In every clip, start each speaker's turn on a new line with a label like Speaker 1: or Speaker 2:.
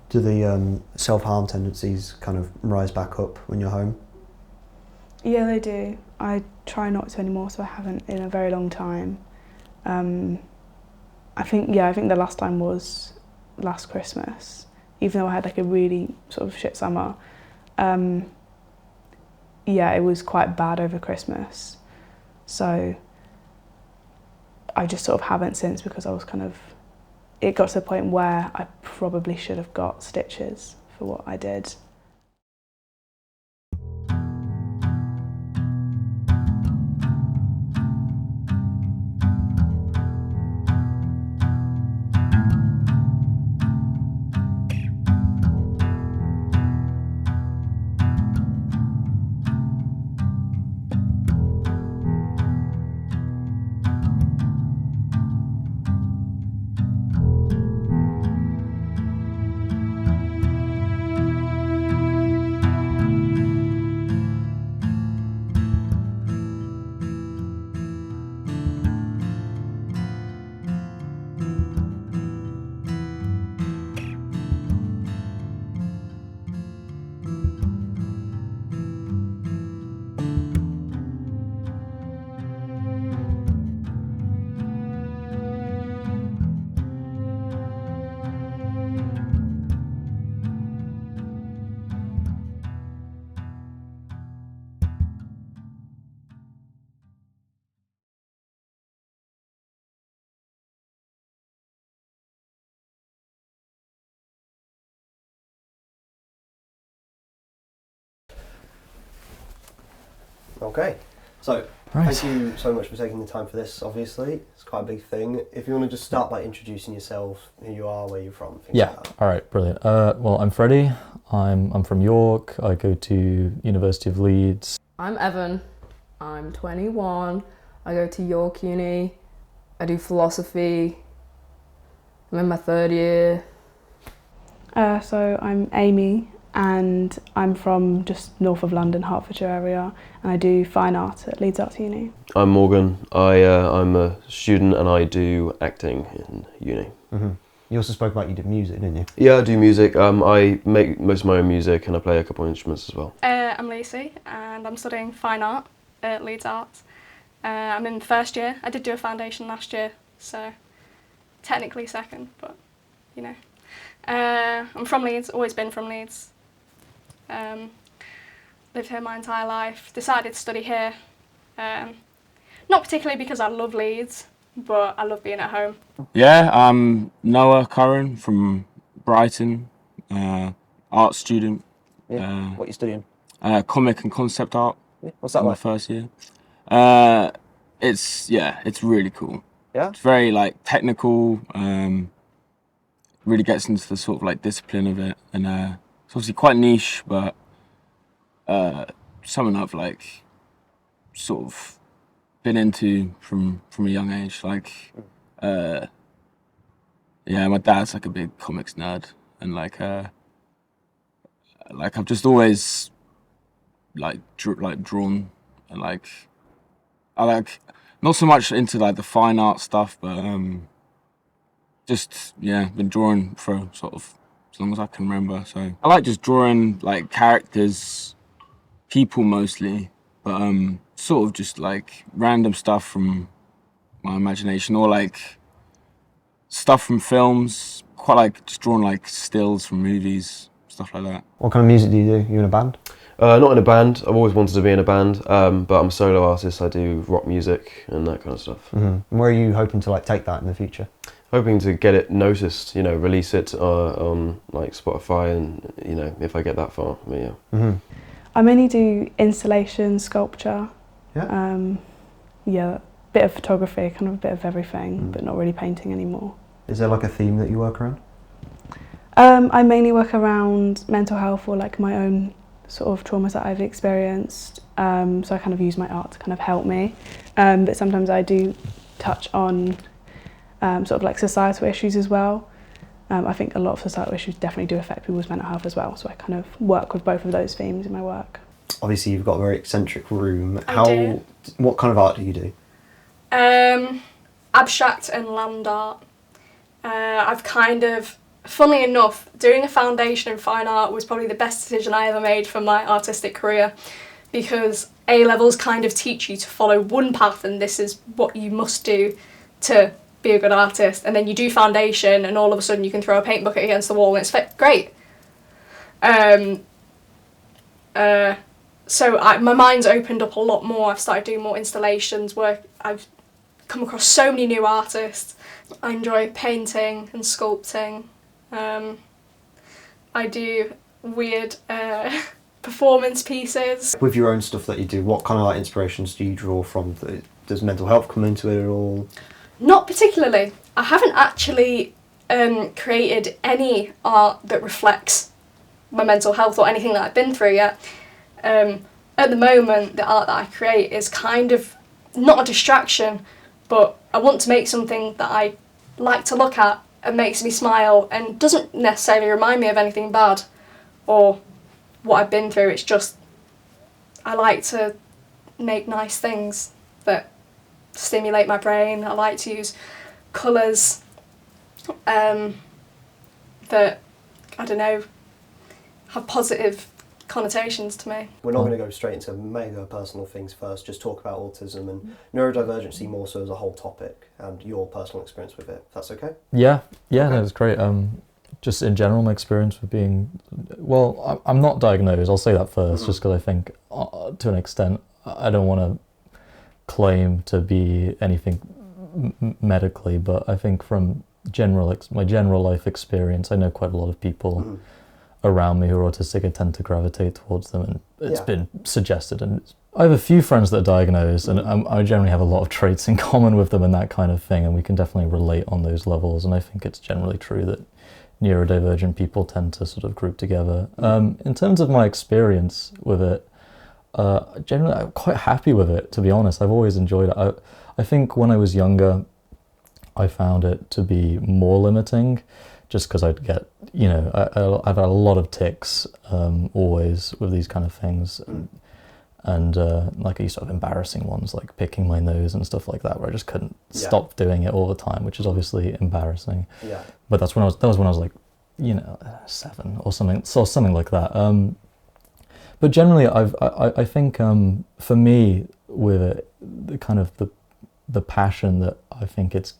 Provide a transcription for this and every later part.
Speaker 1: Do the self-harm tendencies kind of rise back up when you're home?
Speaker 2: Yeah, they do. I try not to anymore, so I haven't in a very long time. I think the last time was last Christmas, even though I had like a really sort of shit summer. It was quite bad over Christmas. So I just sort of haven't since, because I was it got to the point where I probably should have got stitches for what I did.
Speaker 3: Okay, so thank you so much for taking the time for this. Obviously, it's quite a big thing. If you want to just start by introducing yourself, who you are, where you're from, things like that.
Speaker 4: All right, brilliant. Well, I'm Freddie. I'm from York. I go to University of Leeds.
Speaker 5: I'm Evan. I'm 21. I go to York Uni. I do philosophy. I'm in my 3rd year.
Speaker 2: So I'm Amy, and I'm from just north of London, Hertfordshire area, and I do fine art at Leeds Arts Uni.
Speaker 6: I'm Morgan. I'm a student and I do acting in uni.
Speaker 1: Mm-hmm. You also spoke about you did music, didn't you?
Speaker 6: Yeah, I do music. I make most of my own music and I play a couple of instruments as well.
Speaker 7: I'm Lucy and I'm studying fine art at Leeds Arts. I'm in 1st year. I did do a foundation last year, so technically 2nd, but you know. I'm from Leeds, always been from Leeds. Lived here my entire life. Decided to study here. Not particularly because I love Leeds, but I love being at home.
Speaker 8: Yeah, I'm Noah Curran from Brighton, art student.
Speaker 3: Yeah. What are you studying?
Speaker 8: Comic and concept art.
Speaker 3: Yeah. What's that like?
Speaker 8: My 1st year. It's really cool.
Speaker 3: Yeah.
Speaker 8: It's very like technical. Really gets into the sort of like discipline of it, and it's obviously quite niche, but something I've like sort of been into from a young age. Like, my dad's like a big comics nerd, and like I've just always drawn, and like I like not so much into like the fine art stuff, but been drawing for sort of as long as I can remember. So I like just drawing like characters, people mostly, but sort of just like random stuff from my imagination, or like stuff from films. Quite like just drawing like stills from movies, stuff like that.
Speaker 1: What kind of music do you do? You in a band?
Speaker 6: Not in a band. I've always wanted to be in a band, but I'm a solo artist. I do rock music and that kind of stuff.
Speaker 1: Mm-hmm. And where are you hoping to like take that in the future?
Speaker 6: Hoping to get it noticed, release it on like Spotify, and if I get that far, yeah.
Speaker 1: Mm-hmm.
Speaker 2: I mainly do installation, sculpture.
Speaker 1: Yeah.
Speaker 2: Bit of photography, kind of a bit of everything, but not really painting anymore.
Speaker 1: Is there like a theme that you work around?
Speaker 2: I mainly work around mental health, or like my own sort of traumas that I've experienced. So I kind of use my art to kind of help me. But sometimes I do touch on sort of like societal issues as well. I think a lot of societal issues definitely do affect people's mental health as well. So I kind of work with both of those themes in my work.
Speaker 1: Obviously you've got a very eccentric room.
Speaker 7: I do.
Speaker 1: What kind of art do you do?
Speaker 7: Abstract and land art. I've kind of funnily enough, doing a foundation in fine art was probably the best decision I ever made for my artistic career, because A-levels kind of teach you to follow one path and this is what you must do to be a good artist, and then you do foundation and all of a sudden you can throw a paint bucket against the wall and it's great. So my mind's opened up a lot more. I've started doing more installations, work. I've come across so many new artists. I enjoy painting and sculpting. I do weird performance pieces.
Speaker 1: With your own stuff that you do, what kind of like inspirations do you draw from? Does mental health come into it at all?
Speaker 7: Not particularly. I haven't actually created any art that reflects my mental health or anything that I've been through yet. At the moment, the art that I create is kind of not a distraction, but I want to make something that I like to look at and makes me smile and doesn't necessarily remind me of anything bad or what I've been through. It's just I like to make nice things that stimulate my brain. I like to use colours that, I don't know, have positive connotations to me.
Speaker 3: We're not going to go straight into mega personal things first, just talk about autism and neurodivergency more so as a whole topic and your personal experience with it, if that's okay?
Speaker 4: Yeah,
Speaker 3: Okay.
Speaker 4: that was great. Just in general, my experience with being, well, I'm not diagnosed, I'll say that first, just because I think, to an extent, I don't want to claim to be anything medically, but I think from my general life experience, I know quite a lot of people around me who are autistic. I tend to gravitate towards them, and it's been suggested. And I have a few friends that are diagnosed, and I generally have a lot of traits in common with them and that kind of thing, and we can definitely relate on those levels. And I think it's generally true that neurodivergent people tend to sort of group together. In terms of my experience with it, generally I'm quite happy with it, to be honest. I've always enjoyed it. I think when I was younger, I found it to be more limiting, just because I'd get, I've had a lot of tics always with these kind of things. And like I used to have embarrassing ones, like picking my nose and stuff like that, where I just couldn't stop doing it all the time, which is obviously embarrassing. Yeah. But that was when I was like, 7 or something like that. But generally, I think for me with it, the kind of the passion that I think it's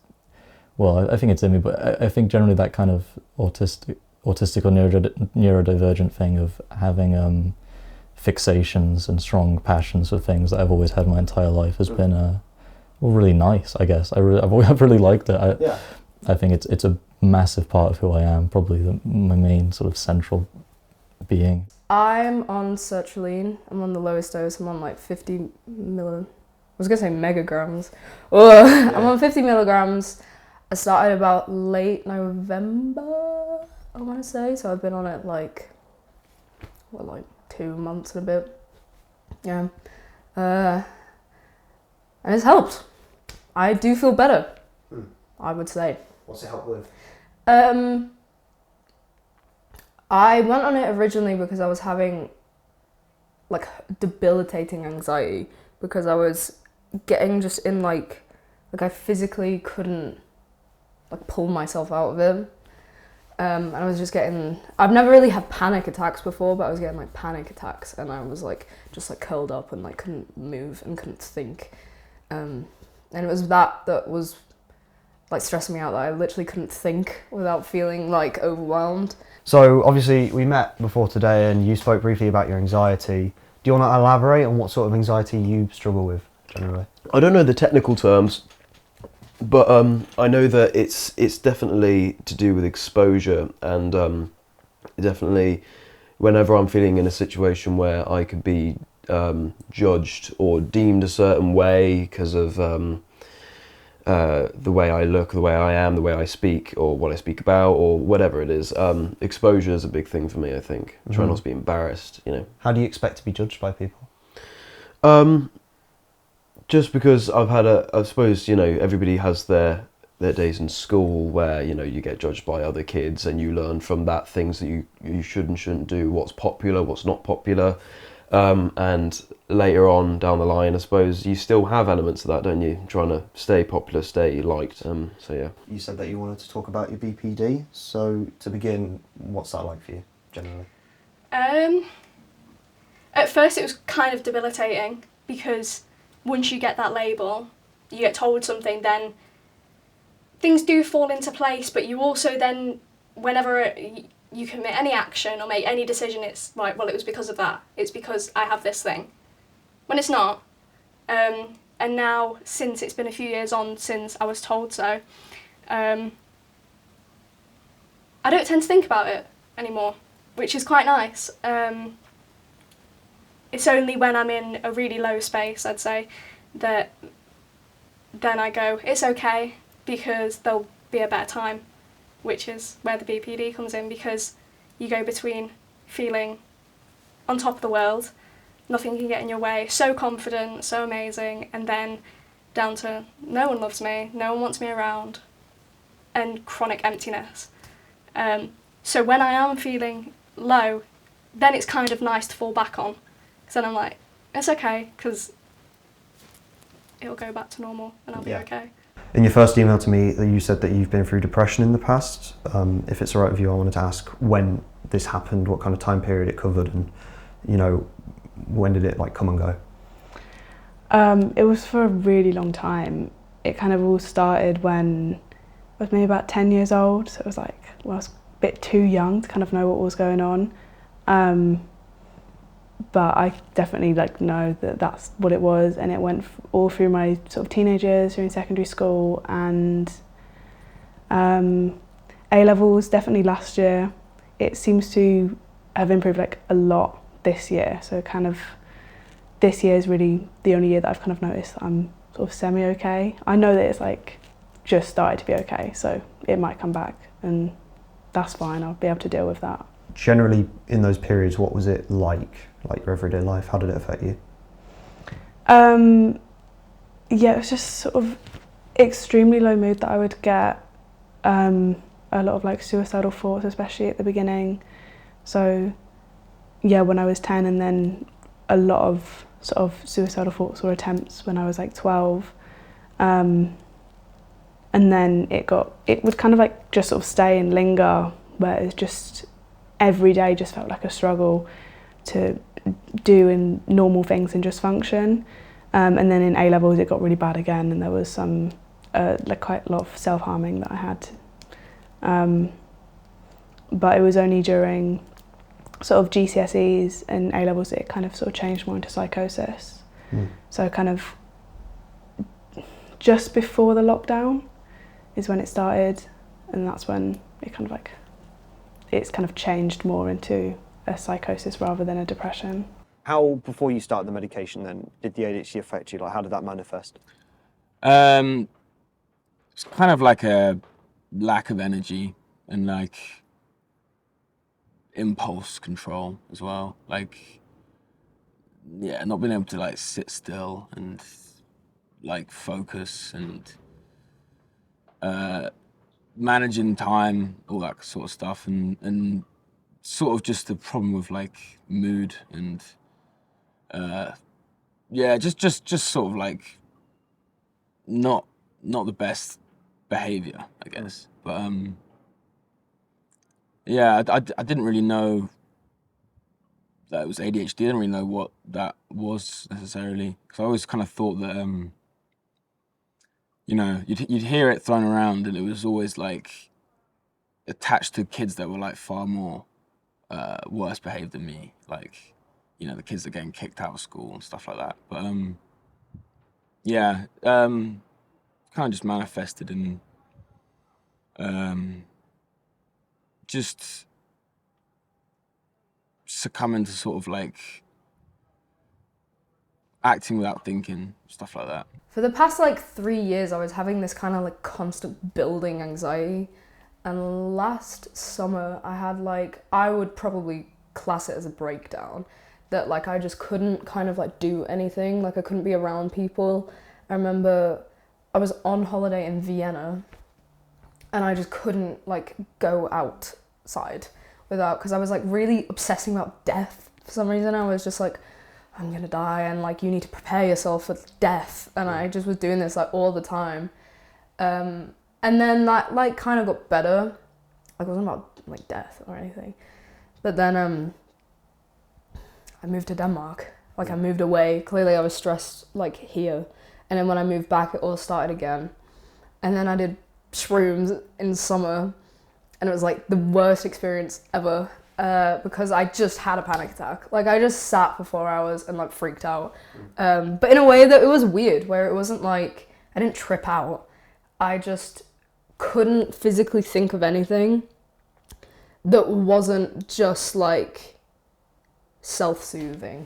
Speaker 4: in me, but I think generally that kind of autistic or neurodivergent thing of having fixations and strong passions for things that I've always had my entire life has been really nice, I guess. I've really liked it. I think it's a massive part of who I am, probably my main sort of central being.
Speaker 5: I'm on sertraline. I'm on the lowest dose. I'm on like 50 megagrams. I'm on 50 milligrams. I started about late November, I want to say. So I've been on it like 2 months and a bit. Yeah. And it's helped. I do feel better, I would say.
Speaker 3: What's it help with?
Speaker 5: I went on it originally because I was having like debilitating anxiety, because I was getting just in like I physically couldn't like pull myself out of it. And I was just I've never really had panic attacks before, but I was getting like panic attacks, and I was like just like curled up and like couldn't move and couldn't think. And it was that was like stressing me out, that I literally couldn't think without feeling like overwhelmed.
Speaker 1: So obviously we met before today and you spoke briefly about your anxiety. Do you want to elaborate on what sort of anxiety you struggle with generally?
Speaker 6: I don't know the technical terms, but I know that it's definitely to do with exposure, and definitely whenever I'm feeling in a situation where I could be judged or deemed a certain way because of the way I look, the way I am, the way I speak, or what I speak about, or whatever it is. Exposure is a big thing for me, I think. Try not to be embarrassed,
Speaker 1: How do you expect to be judged by people?
Speaker 6: Just because I've had I suppose, everybody has their days in school where, you get judged by other kids, and you learn from that things that you should and shouldn't do, what's popular, what's not popular. And later on down the line, I suppose you still have elements of that, don't you? Trying to stay popular, stay liked. So yeah.
Speaker 3: You said that you wanted to talk about your BPD. So to begin, what's that like for you generally?
Speaker 7: At first it was kind of debilitating because once you get that label, you get told something, then things do fall into place, but you also then, whenever you commit any action or make any decision, it's like, well, it was because of that. It's because I have this thing. When it's not. And now, since it's been a few years on since I was told so, I don't tend to think about it anymore, which is quite nice. It's only when I'm in a really low space, I'd say, that then I go, it's okay, because there'll be a better time, which is where the BPD comes in, because you go between feeling on top of the world, nothing can get in your way, so confident, so amazing, and then down to no one loves me, no one wants me around, and chronic emptiness. So when I am feeling low, then it's kind of nice to fall back on, because then I'm like, it's okay, because it'll go back to normal and I'll be okay.
Speaker 1: In your first email to me, you said that you've been through depression in the past. If it's all right with you, I wanted to ask when this happened, what kind of time period it covered, and when did it come and go?
Speaker 2: It was for a really long time. It kind of all started when I was maybe about 10 years old, so it was I was a bit too young to kind of know what was going on. But I definitely know that that's what it was, and it went all through my sort of teenage years, through secondary school, and A-levels definitely last year. It seems to have improved a lot this year, so kind of this year is really the only year that I've kind of noticed that I'm sort of semi-okay. I know that it's just started to be okay, so it might come back, and that's fine, I'll be able to deal with that.
Speaker 1: Generally, in those periods, what was it like your everyday life? How did it affect you?
Speaker 2: Yeah, it was just sort of extremely low mood that I would get. A lot of suicidal thoughts, especially at the beginning. So yeah, when I was 10, and then a lot of sort of suicidal thoughts or attempts when I was 12. And then it would kind of just sort of stay and linger, where it's just every day just felt like a struggle to do in normal things and just function. And then in A-levels it got really bad again, and there was some quite a lot of self-harming that I had. But it was only during sort of GCSEs and A-levels that it kind of sort of changed more into psychosis. So kind of just before the lockdown is when it started, and that's when it kind of it's kind of changed more into a psychosis rather than a depression.
Speaker 3: How, before you started the medication then, did the ADHD affect you? How did that manifest?
Speaker 8: It's kind of like a lack of energy and impulse control as well. Not being able to sit still and focus and managing time, all that sort of stuff, and sort of just the problem with mood and just sort of not the best behavior, I guess. But I didn't really know that it was ADHD. I didn't really know what that was necessarily, because I always kind of thought that you'd hear it thrown around, and it was always attached to kids that were far more worse behaved than me, the kids that are getting kicked out of school and stuff like that. But kind of just manifested in just succumbing to sort of acting without thinking, stuff like that.
Speaker 5: For the past 3 years, I was having this kind of constant building anxiety, and last summer I had I would probably class it as a breakdown, that I just couldn't kind of do anything, I couldn't be around people. I remember I was on holiday in Vienna, and I just couldn't go outside without, because I was really obsessing about death for some reason. I was just I'm gonna die, and like you need to prepare yourself for death, and I just was doing this like all the time, and then that like kind of got better. Like it wasn't about like death or anything, but then I moved to Denmark. Like I moved away. Clearly I was stressed like here, and then when I moved back it all started again, and then I did shrooms in summer, and it was like the worst experience ever. Because I just had a panic attack. Like I just sat for 4 hours and like freaked out. But in a way that it was weird, where it wasn't like, I didn't trip out. I just couldn't physically think of anything that wasn't just like self-soothing.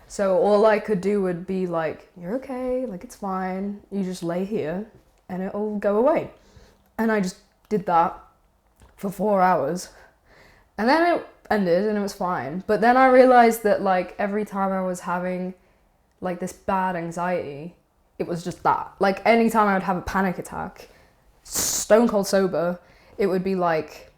Speaker 5: So all I could do would be like, you're okay, like it's fine. You just lay here and it'll go away. And I just did that for 4 hours. And then it ended and it was fine. But then I realized that like every time I was having like this bad anxiety, it was just that. Like anytime I would have a panic attack, stone cold sober, it would be like,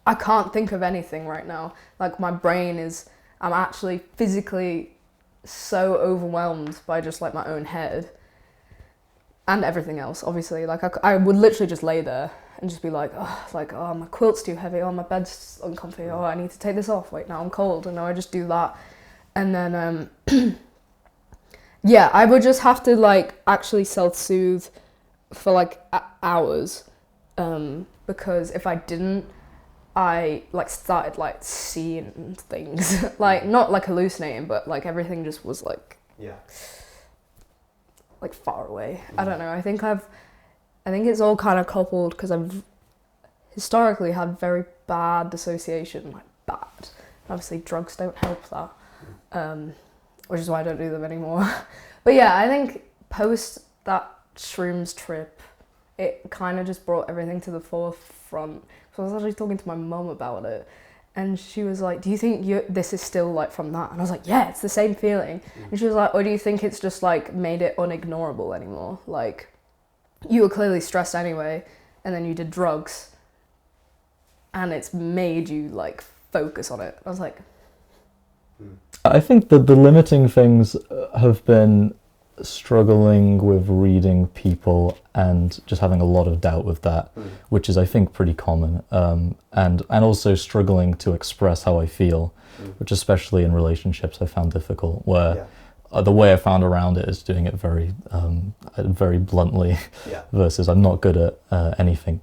Speaker 5: I can't think of anything right now. Like my brain is, I'm actually physically so overwhelmed by just like my own head and everything else, obviously. Like I would literally just lay there and just be like, oh, my quilt's too heavy, oh, my bed's uncomfy, oh, I need to take this off, wait, now I'm cold, and now I just do that. And then, yeah, I would just have to, like, actually self-soothe for, like, hours, because if I didn't, I, like, started, like, seeing things, like, not, like, hallucinating, but, like, everything just was, like, like, far away. I don't know, I think it's all kind of coupled because I've historically had very bad dissociation, like bad. Obviously drugs don't help that, which is why I don't do them anymore. But yeah, I think post that shrooms trip, it kind of just brought everything to the forefront. So I was actually talking to my mum about it, and she was like, do you think this is still like from that? And I was like, yeah, it's the same feeling. And she was like, or do you think it's just like made it unignorable anymore? Like, you were clearly stressed anyway, and then you did drugs, and it's made you, like, focus on it. I was like...
Speaker 4: I think that the limiting things have been struggling with reading people and just having a lot of doubt with that, which is, I think, pretty common, and also struggling to express how I feel, which especially in relationships I found difficult, where... the way I found around it is doing it very bluntly, versus I'm not good at anything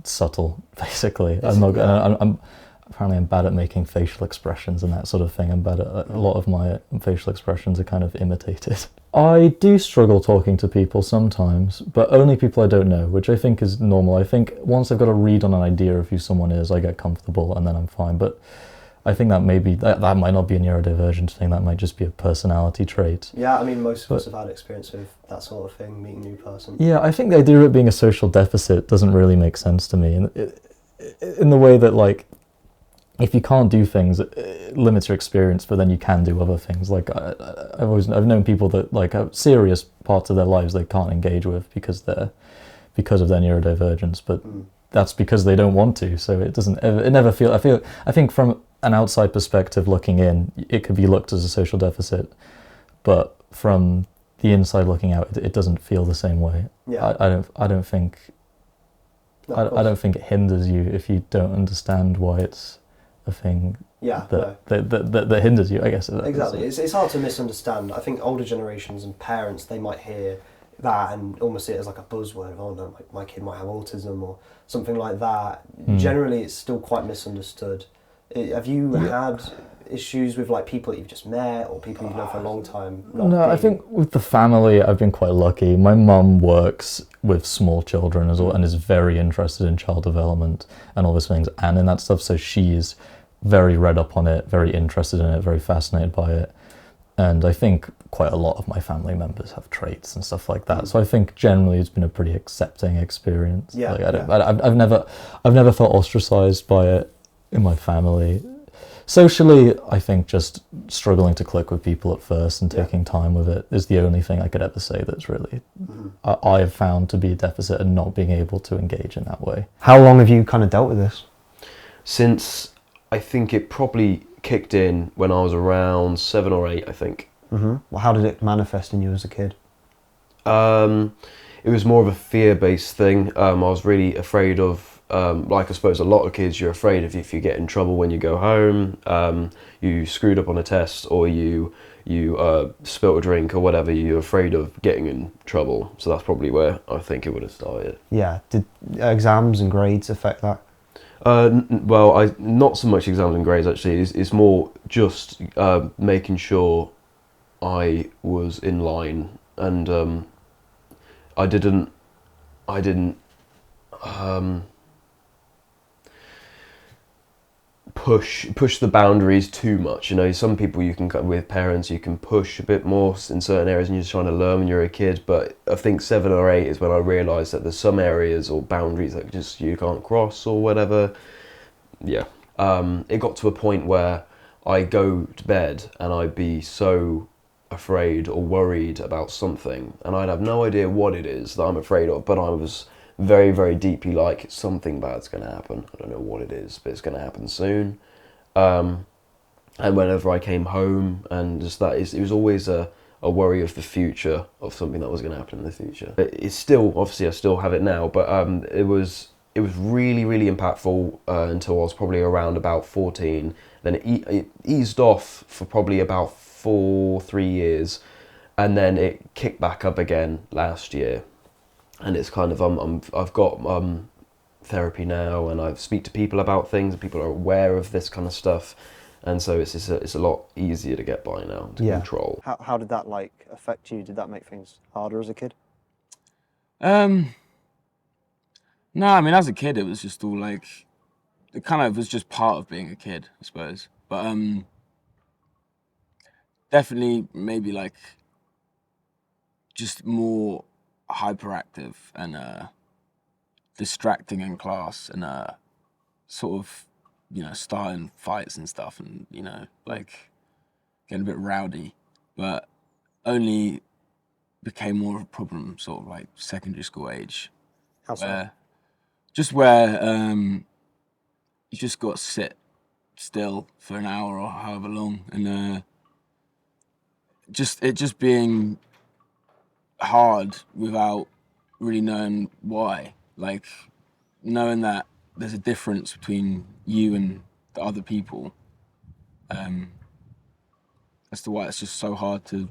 Speaker 4: subtle. Basically, I'm bad at making facial expressions and that sort of thing. I'm bad at a lot of my facial expressions are kind of imitated. I do struggle talking to people sometimes, but only people I don't know, which I think is normal. I think once I've got a read on an idea of who someone is, I get comfortable and then I'm fine. But I think that that might not be a neurodivergent thing, that might just be a personality trait.
Speaker 3: Yeah, I mean, most of us have had experience with that sort of thing, meeting a new person.
Speaker 4: Yeah, I think the idea of it being a social deficit doesn't really make sense to me. In the way that, like, if you can't do things, it limits your experience, but then you can do other things. Like, I've known people that, like, have serious parts of their lives they can't engage with because of their neurodivergence, but that's because they don't want to, so it never feel, I think from an outside perspective looking in, it could be looked as a social deficit, but from the inside looking out, it doesn't feel the same way. Yeah. I don't think it hinders you if you don't understand why it's a thing.
Speaker 3: Yeah,
Speaker 4: that hinders you, I guess.
Speaker 3: Exactly. It's hard to misunderstand. I think older generations and parents, they might hear that and almost see it as like a buzzword. Oh no, my kid might have autism or something like that. Generally, it's still quite misunderstood. Have you had issues with like people that you've just met or people you've known for a long time?
Speaker 4: I think with the family, I've been quite lucky. My mum works with small children as well and is very interested in child development and all those things and in that stuff. So she's very read up on it, very interested in it, very fascinated by it. And I think quite a lot of my family members have traits and stuff like that. So I think generally it's been a pretty accepting experience. Yeah, like I've never felt ostracized by it in my family. Socially, I think just struggling to click with people at first and taking time with it is the only thing I could ever say that's really I have found to be a deficit and not being able to engage in that way.
Speaker 1: How long have you kind of dealt with this?
Speaker 6: Since I think it probably kicked in when I was around 7 or 8, I think.
Speaker 1: Well, how did it manifest in you as a kid?
Speaker 6: It was more of a fear-based thing. I was really afraid of, like I suppose a lot of kids, you're afraid of if you get in trouble when you go home, you screwed up on a test, or you spilt a drink or whatever, you're afraid of getting in trouble. So that's probably where I think it would have started.
Speaker 1: Yeah, did exams and grades affect that?
Speaker 6: Well, not so much exams and grades actually. It's more just making sure I was in line, and I didn't push the boundaries too much. You know, some people with parents you can push a bit more in certain areas, and you're just trying to learn when you're a kid. But I think 7 or 8 is when I realised that there's some areas or boundaries that just you can't cross or whatever. Yeah. It got to a point where I go to bed and I'd be so afraid or worried about something, and I'd have no idea what it is that I'm afraid of, but I was very, very deeply like, something bad's going to happen. I don't know what it is, but it's going to happen soon. And whenever I came home, and just that, it was always a worry of the future, of something that was going to happen in the future. It's still, obviously I still have it now, but it was really, really impactful until I was probably around about 14. Then it eased off for probably about 3 years, and then it kicked back up again last year. And it's kind of I've got therapy now, and I speak to people about things, and people are aware of this kind of stuff, and so it's a lot easier to get by now, to control.
Speaker 1: How did that affect you? Did that make things harder as a kid?
Speaker 8: No, I mean, as a kid, it was just all it kind of was just part of being a kid, I suppose. But definitely maybe just more hyperactive and distracting in class, and sort of, starting fights and stuff, and getting a bit rowdy, but only became more of a problem sort of secondary school age.
Speaker 1: How so?
Speaker 8: Where you just got to sit still for an hour or however long, and just being hard without really knowing why. Knowing that there's a difference between you and the other people, as to why it's just so hard to,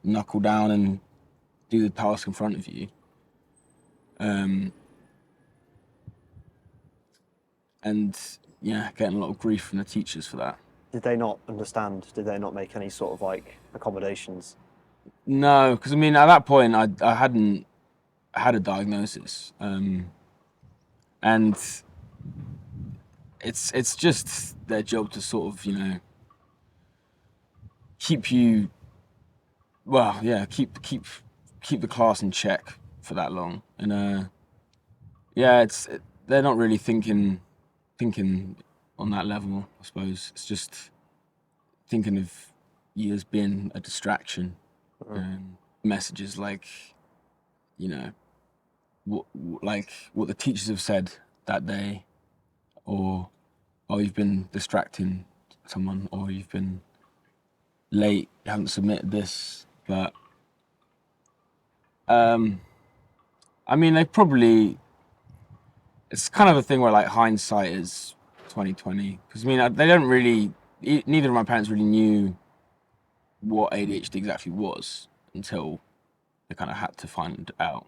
Speaker 8: knuckle down and do the task in front of you. And getting a lot of grief from the teachers for that.
Speaker 1: Did they not understand? Did they not make any sort of accommodations?
Speaker 8: No, because at that point I hadn't had a diagnosis, and it's just their job to sort of keep you, keep the class in check for that long, and they're not really thinking on that level, I suppose. It's just thinking of you as being a distraction. Messages what the teachers have said that day, or you've been distracting someone, or you've been late, you haven't submitted this. But they probably, it's kind of a thing where hindsight is 20/20, because they don't really, neither of my parents really knew what ADHD exactly was until they kind of had to find out.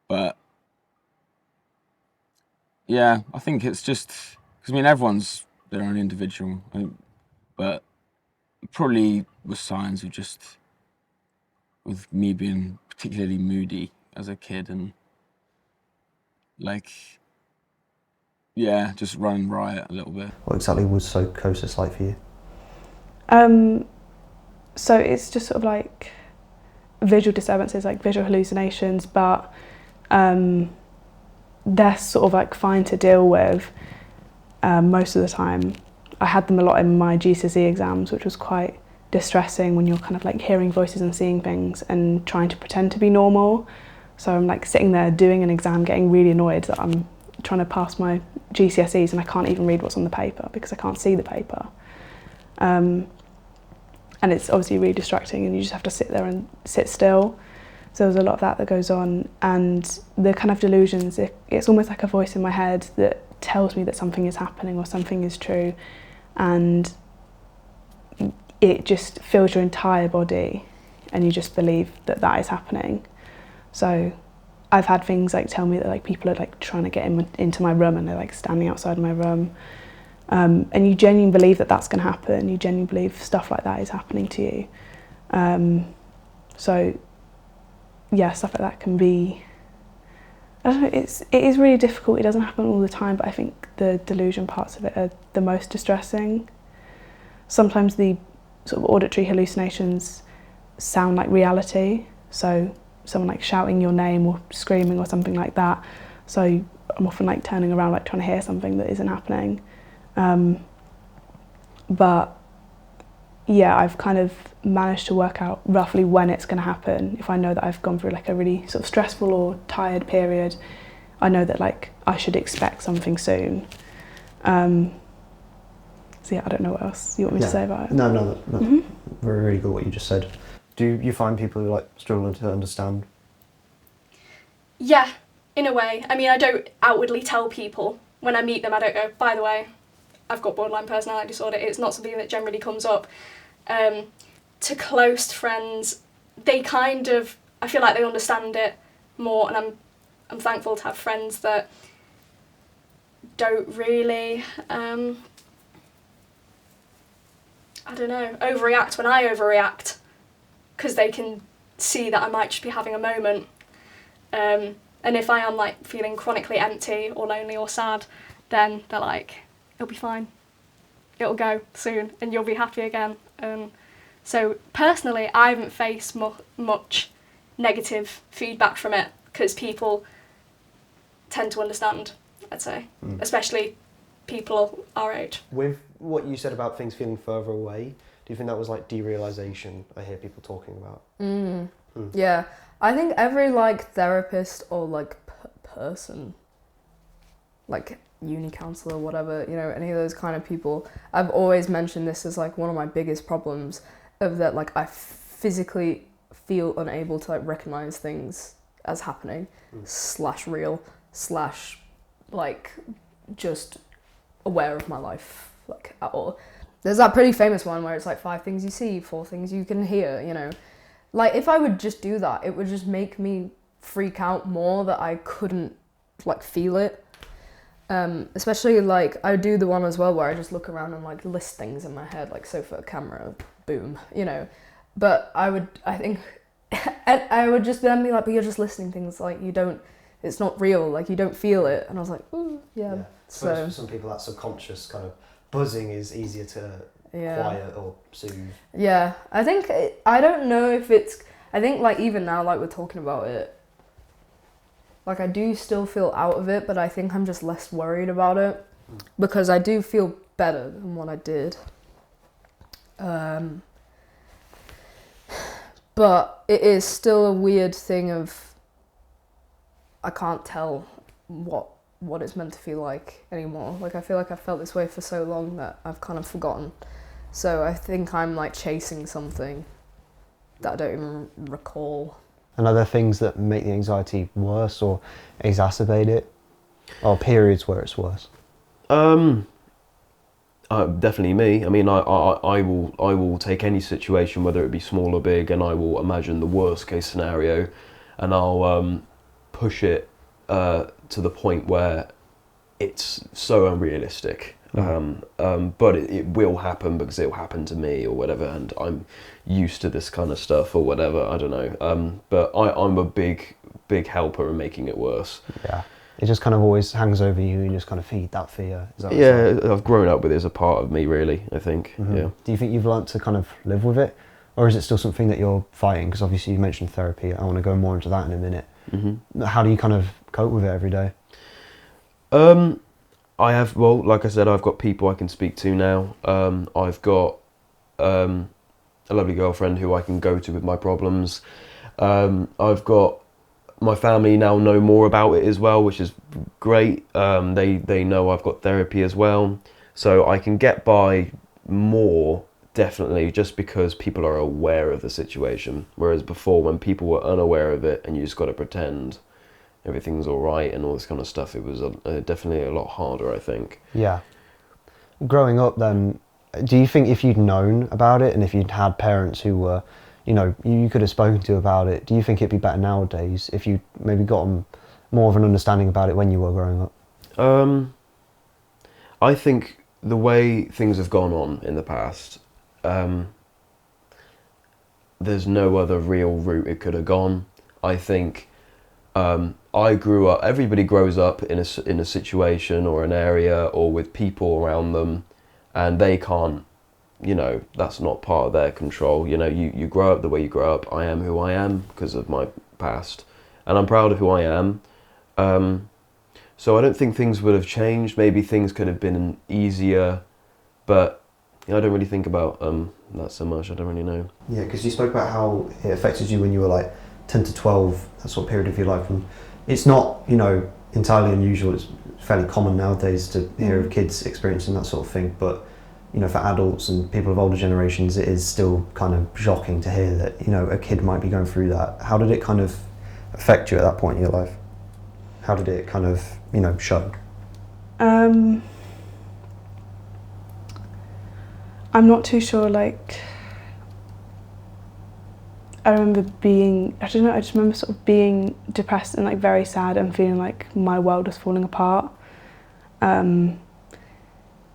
Speaker 8: But yeah, I think it's just because everyone's their own individual, but probably with signs of just with me being particularly moody as a kid, and just running riot a little bit.
Speaker 1: What exactly was psychosis like for you?
Speaker 2: So it's just sort of visual disturbances, visual hallucinations, but they're sort of fine to deal with most of the time. I had them a lot in my GCSE exams, which was quite distressing when you're kind of hearing voices and seeing things and trying to pretend to be normal. So I'm sitting there doing an exam, getting really annoyed that I'm trying to pass my GCSEs and I can't even read what's on the paper because I can't see the paper. And it's obviously really distracting and you just have to sit there and sit still. So there's a lot of that goes on, and the kind of delusions, it's almost like a voice in my head that tells me that something is happening or something is true, and it just fills your entire body and you just believe that that is happening. So I've had things like tell me that like people are like trying to get into my room and they're like standing outside my room, and you genuinely believe that that's going to happen. You genuinely believe stuff like that is happening to you. So yeah, stuff like that can be, I don't know, it is really difficult. It doesn't happen all the time, but I think the delusion parts of it are the most distressing. Sometimes the sort of auditory hallucinations sound like reality, so someone like shouting your name or screaming or something like that, so I'm often like turning around like trying to hear something that isn't happening. But yeah, I've kind of managed to work out roughly when it's going to happen. If I know that I've gone through like a really sort of stressful or tired period, I know that like I should expect something soon. So yeah, I don't know what else you want me to say about it.
Speaker 1: No, very, really good what you just said. Do you find people who like struggling to understand?
Speaker 7: Yeah, in a way. I mean, I don't outwardly tell people. When I meet them, I don't go, by the way, I've got borderline personality disorder. It's not something that generally comes up. To close friends, they kind of, I feel like they understand it more, and I'm thankful to have friends that don't really, I don't know, overreact when I overreact, because they can see that I might just be having a moment. And if I am like feeling chronically empty or lonely or sad, then they're like, it'll be fine. It'll go soon and you'll be happy again. So personally, I haven't faced much negative feedback from it because people tend to understand, I'd say, especially people our age.
Speaker 3: With what you said about things feeling further away, do you think that was like derealisation I hear people talking about?
Speaker 5: Yeah, I think every like therapist or like person, like uni counsellor, whatever, you know, any of those kind of people, I've always mentioned this as like one of my biggest problems, of that like I physically feel unable to like recognise things as happening, slash real, slash like just aware of my life like at all. There's that pretty famous one where it's like 5 things you see, 4 things you can hear, you know. Like if I would just do that, it would just make me freak out more that I couldn't like feel it. Especially like I do the one as well where I just look around and like list things in my head, like sofa, camera, boom, you know. But I think I would just then be like, but you're just listing things, like you don't, it's not real, like you don't feel it. And I was like, ooh, yeah. So
Speaker 3: for some people that subconscious kind of buzzing is easier to quiet or soothe.
Speaker 5: Yeah, I think, I don't know if it's, I think like even now, like we're talking about it, like I do still feel out of it, but I think I'm just less worried about it because I do feel better than what I did. But it is still a weird thing of, I can't tell what it's meant to feel like anymore. Like I feel like I've felt this way for so long that I've kind of forgotten. So I think I'm like chasing something that I don't even recall.
Speaker 1: And are there things that make the anxiety worse or exacerbate it? Or periods where it's worse?
Speaker 6: Definitely me. I mean, I will take any situation, whether it be small or big, and I will imagine the worst case scenario, and I'll push it to the point where it's so unrealistic. But it will happen because it will happen to me or whatever, and I'm used to this kind of stuff or whatever, I don't know. But I'm a big helper in making it worse.
Speaker 1: Yeah. It just kind of always hangs over you and you just kind of feed that fear. Is that what
Speaker 6: Yeah, I've grown up with it as a part of me, really, I think. Yeah.
Speaker 1: Do you think you've learnt to kind of live with it? Or is it still something that you're fighting? Because obviously you mentioned therapy. I want to go more into that in a minute. How do you kind of cope with it every day?
Speaker 6: I have, well, like I said, I've got people I can speak to now. I've got a lovely girlfriend who I can go to with my problems. I've got my family now know more about it as well, which is great. They know I've got therapy as well, so I can get by more, definitely, just because people are aware of the situation. Whereas before, when people were unaware of it and you just got to pretend everything's all right and all this kind of stuff, it was definitely a lot harder, I think.
Speaker 1: Yeah. Growing up then, do you think if you'd known about it and if you'd had parents who were, you know, you could have spoken to about it, do you think it'd be better nowadays if you maybe gotten more of an understanding about it when you were growing up?
Speaker 6: I think the way things have gone on in the past, there's no other real route it could have gone. I think I grew up, everybody grows up in a situation or an area or with people around them, and they can't, you know, that's not part of their control. You know, you grow up the way you grow up. I am who I am because of my past, and I'm proud of who I am. So I don't think things would have changed. Maybe things could have been easier, but you know, I don't really think about that so much. I don't really know.
Speaker 1: Yeah, because you spoke about how it affected you when you were like 10 to 12, that sort of period of your life, and it's not, you know, entirely unusual. It's fairly common nowadays to hear of kids experiencing that sort of thing, but you know, for adults and people of older generations, it is still kind of shocking to hear that, you know, a kid might be going through that. How did it kind of affect you at that point in your life? How did it kind of, you know, show?
Speaker 2: I'm not too sure, like, I remember being, I don't know, I just remember sort of being depressed and like very sad and feeling like my world was falling apart.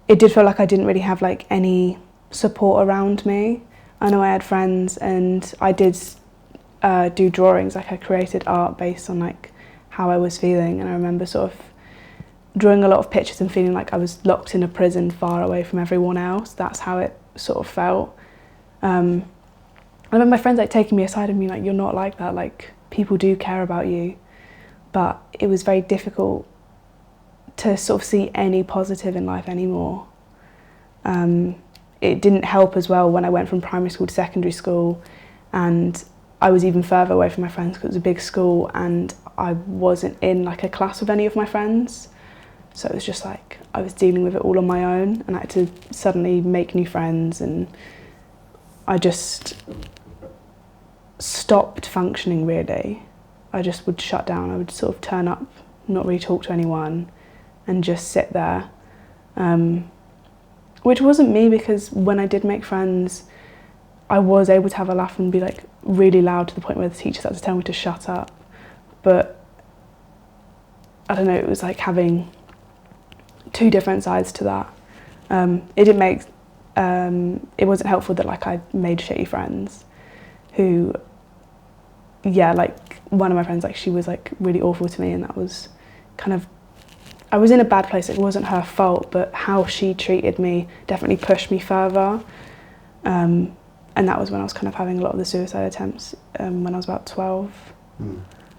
Speaker 2: It did feel like I didn't really have like any support around me. I know I had friends and I did do drawings, like I created art based on like how I was feeling, and I remember sort of drawing a lot of pictures and feeling like I was locked in a prison far away from everyone else. That's how it sort of felt. I remember my friends like taking me aside and being like, you're not like that, like people do care about you. But it was very difficult to sort of see any positive in life anymore. It didn't help as well when I went from primary school to secondary school, and I was even further away from my friends because it was a big school and I wasn't in like a class with any of my friends. So it was just like I was dealing with it all on my own, and I had to suddenly make new friends, and I just stopped functioning really. I just would shut down. I would sort of turn up, not really talk to anyone, and just sit there. Which wasn't me, because when I did make friends, I was able to have a laugh and be like really loud to the point where the teachers had to tell me to shut up. But I don't know, it was like having two different sides to that. It didn't make, it wasn't helpful that like I made shitty friends who, yeah, like one of my friends, like she was like really awful to me, and that was kind of, I was in a bad place. It wasn't her fault, but how she treated me definitely pushed me further. And that was when I was kind of having a lot of the suicide attempts when I was about 12.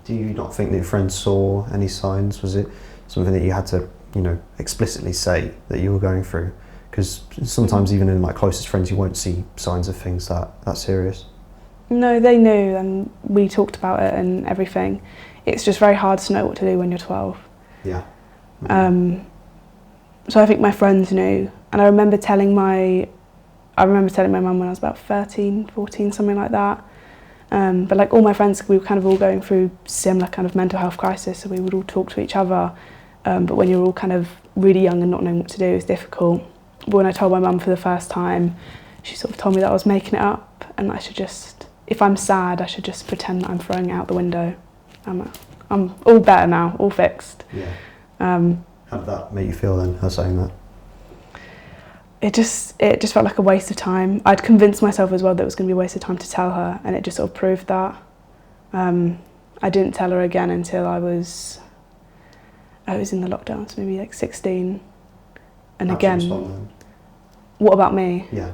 Speaker 1: Do you not think that your friends saw any signs? Was it something that you had to, you know, explicitly say that you were going through? Because sometimes even in like closest friends, you won't see signs of things that serious.
Speaker 2: No, they knew, and we talked about it and everything. It's just very hard to know what to do when you're 12.
Speaker 1: Yeah.
Speaker 2: So I think my friends knew, and I remember telling my mum when I was about 13, 14, something like that. But like all my friends, we were kind of all going through similar kind of mental health crisis, so we would all talk to each other. But when you're all kind of really young and not knowing what to do, it's difficult. But when I told my mum for the first time, she sort of told me that I was making it up, and I should just, if I'm sad, I should just pretend that I'm throwing it out the window. I'm all better now, all fixed.
Speaker 1: Yeah. How did that make you feel then, her saying that?
Speaker 2: It just felt like a waste of time. I'd convinced myself as well that it was going to be a waste of time to tell her, and it just sort of proved that. I didn't tell her again until I was in the lockdown, so maybe like 16. And
Speaker 1: How'd
Speaker 2: again,
Speaker 1: she respond then?
Speaker 2: What about me?
Speaker 1: Yeah.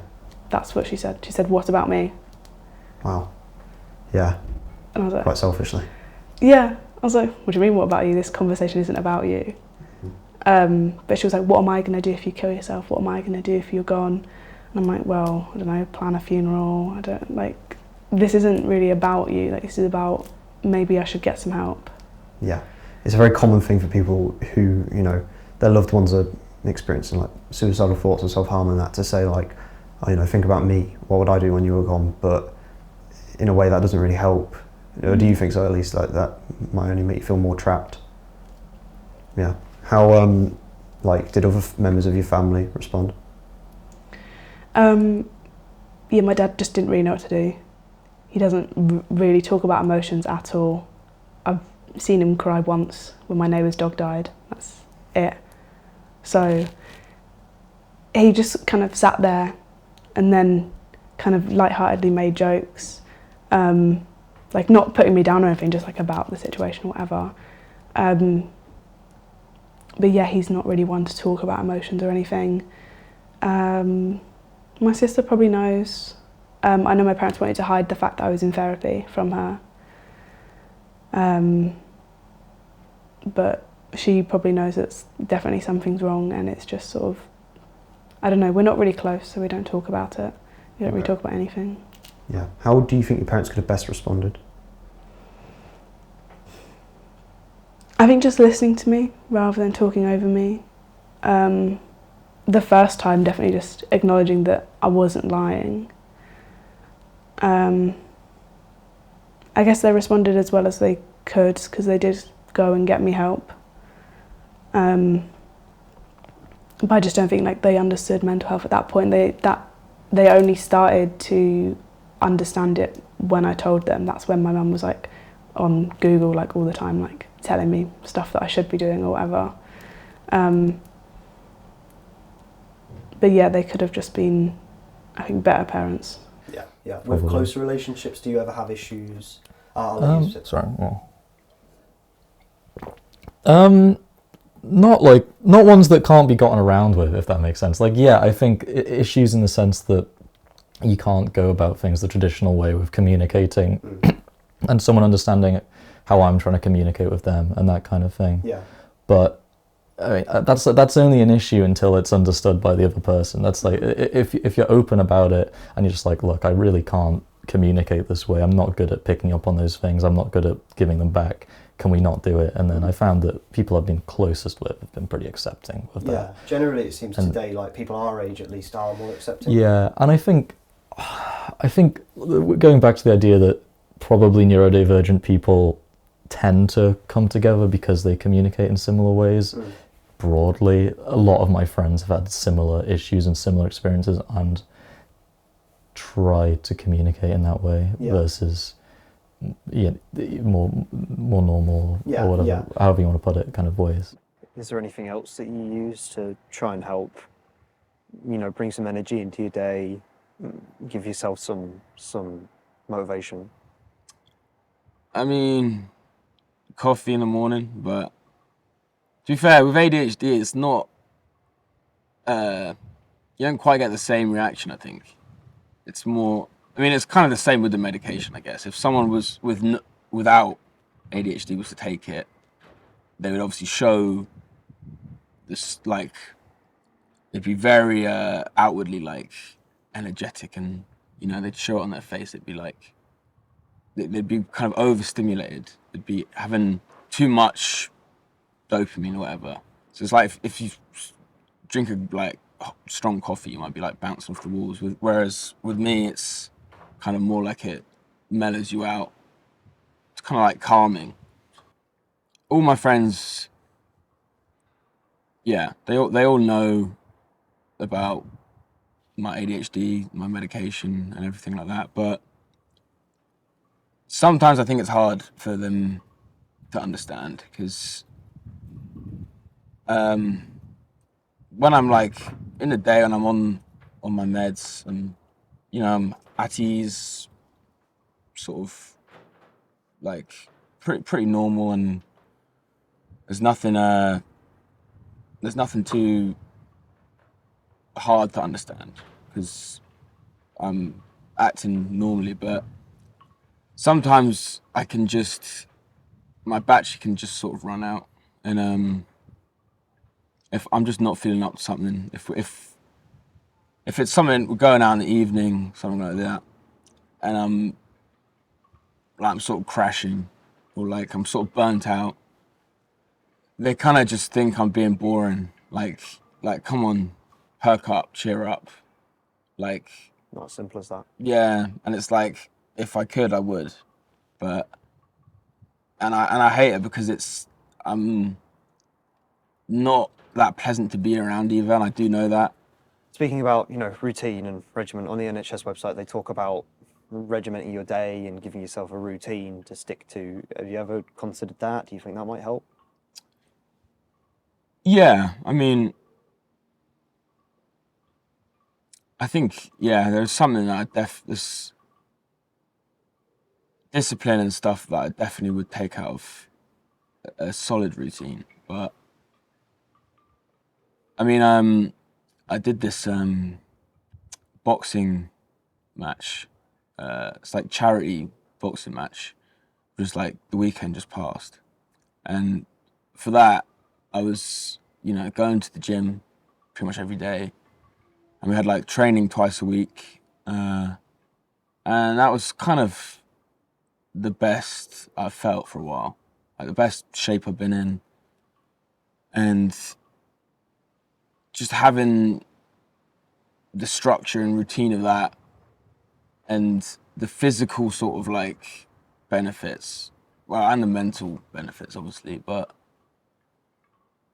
Speaker 2: That's what she said. She said, what about me?
Speaker 1: Wow. Yeah.
Speaker 2: And I was like,
Speaker 1: quite selfishly.
Speaker 2: Yeah. I was like, what do you mean, what about you? This conversation isn't about you. But she was like, what am I going to do if you kill yourself? What am I going to do if you're gone? And I'm like, well, I don't know, plan a funeral. This isn't really about you. Like, this is about maybe I should get some help.
Speaker 1: Yeah, it's a very common thing for people who, you know, their loved ones are experiencing like suicidal thoughts or self-harm and that, to say like, oh, you know, think about me, what would I do when you were gone? But in a way that doesn't really help. Or do you think so, at least, like that might only make you feel more trapped? Yeah. How, like, did other members of your family respond?
Speaker 2: Yeah, my dad just didn't really know what to do. He doesn't really talk about emotions at all. I've seen him cry once when my neighbour's dog died. That's it. So he just kind of sat there and then kind of lightheartedly made jokes, like not putting me down or anything, just like about the situation or whatever. But yeah, he's not really one to talk about emotions or anything. My sister probably knows. I know my parents wanted to hide the fact that I was in therapy from her. But she probably knows that definitely something's wrong, and it's just sort of, I don't know, we're not really close, so we don't talk about it. We don't really talk about anything.
Speaker 1: Yeah. How do you think your parents could have best responded?
Speaker 2: I think just listening to me rather than talking over me. The first time, definitely just acknowledging that I wasn't lying. I guess they responded as well as they could, because they did go and get me help. But I just don't think like they understood mental health at that point. They only started to understand it when I told them. That's when my mum was like on Google like all the time, like telling me stuff that I should be doing or whatever. But yeah, they could have just been, I think, better parents.
Speaker 3: Yeah, yeah. With close relationships, do you ever have issues? I'll let you sit.
Speaker 4: Sorry. Well. Not ones that can't be gotten around with, if that makes sense. Like, yeah, I think issues in the sense that you can't go about things the traditional way with communicating, and someone understanding how I'm trying to communicate with them and that kind of thing.
Speaker 3: Yeah.
Speaker 4: But I mean, that's only an issue until it's understood by the other person. That's like, if you're open about it and you're just like, look, I really can't communicate this way. I'm not good at picking up on those things. I'm not good at giving them back. Can we not do it? And then I found that people I've been closest with have been pretty accepting of that.
Speaker 3: Yeah, generally it seems today like people our age at least are more accepting.
Speaker 4: Yeah, and I think going back to the idea that probably neurodivergent people tend to come together because they communicate in similar ways. Broadly, a lot of my friends have had similar issues and similar experiences and try to communicate in that way versus more normal or whatever, however you want to put it, kind of ways.
Speaker 9: Is there anything else that you use to try and help, you know, bring some energy into your day, give yourself some motivation?
Speaker 8: I mean, coffee in the morning, but to be fair, with ADHD, it's not, you don't quite get the same reaction, I think. It's more, I mean, it's kind of the same with the medication, I guess. If someone was without ADHD was to take it, they would obviously show this, like, they'd be very outwardly, like, energetic, and, you know, they'd show it on their face. It'd be like, they'd be kind of overstimulated. They'd be having too much dopamine or whatever. So it's like if you drink a like strong coffee, you might be like bouncing off the walls. Whereas with me, it's kind of more like it mellows you out. It's kind of like calming. All my friends, yeah, they all know about my ADHD, my medication, and everything like that. But sometimes I think it's hard for them to understand, because when I'm like in the day and I'm on my meds and, you know, I'm at ease, sort of like pretty normal, and there's nothing too hard to understand because I'm acting normally. But sometimes my battery can just sort of run out, and if I'm just not feeling up to something, if it's something, we're going out in the evening, something like that, and I'm sort of crashing, or like I'm sort of burnt out, they kind of just think I'm being boring. Like, come on, perk up, cheer up. Like,
Speaker 9: Not as simple as that.
Speaker 8: yeah, and it's like, if I could, I would, but, and I hate it because it's, I'm not that pleasant to be around either, and I do know that.
Speaker 9: Speaking about, routine and regimen, on the NHS website they talk about regimenting your day and giving yourself a routine to stick to. Have you ever considered that? Do you think that might help?
Speaker 8: Yeah, I mean, I think, yeah, there's something that this discipline and stuff that I definitely would take out of a solid routine. But, I mean, I did this boxing match. It's like charity boxing match. It was like the weekend just passed. And for that, I was, going to the gym pretty much every day. And we had like training twice a week. And that was kind of the best I've felt for a while. Like the best shape I've been in. And just having the structure and routine of that and the physical sort of like benefits, well, and the mental benefits obviously, but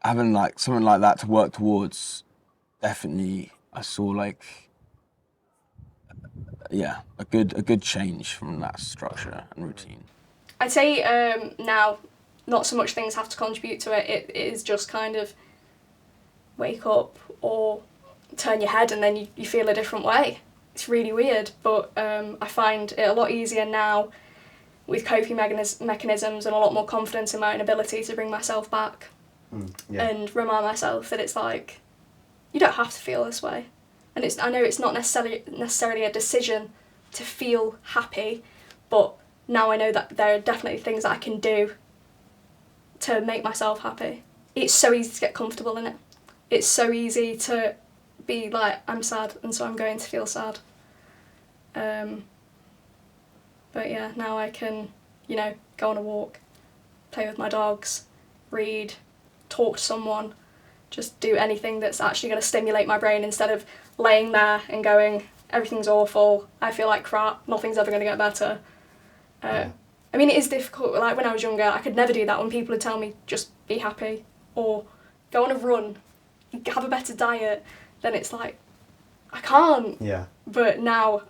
Speaker 8: having like something like that to work towards, definitely I saw like, yeah, a good change from that structure and routine.
Speaker 7: I'd say now, not so much things have to contribute to it. It is just kind of wake up or turn your head and then you feel a different way. It's really weird, but I find it a lot easier now with coping mechanisms and a lot more confidence in my own ability to bring myself back and remind myself that it's like, you don't have to feel this way. And I know it's not necessarily a decision to feel happy, but now I know that there are definitely things that I can do to make myself happy. It's so easy to get comfortable in it. It's so easy to be like, I'm sad and so I'm going to feel sad. But yeah, now I can, go on a walk, play with my dogs, read, talk to someone, just do anything that's actually going to stimulate my brain instead of laying there and going, everything's awful, I feel like crap, nothing's ever going to get better. I mean, it is difficult. Like when I was younger, I could never do that when people would tell me just be happy or go on a run, have a better diet. Then it's like, I can't.
Speaker 1: Yeah.
Speaker 7: But now,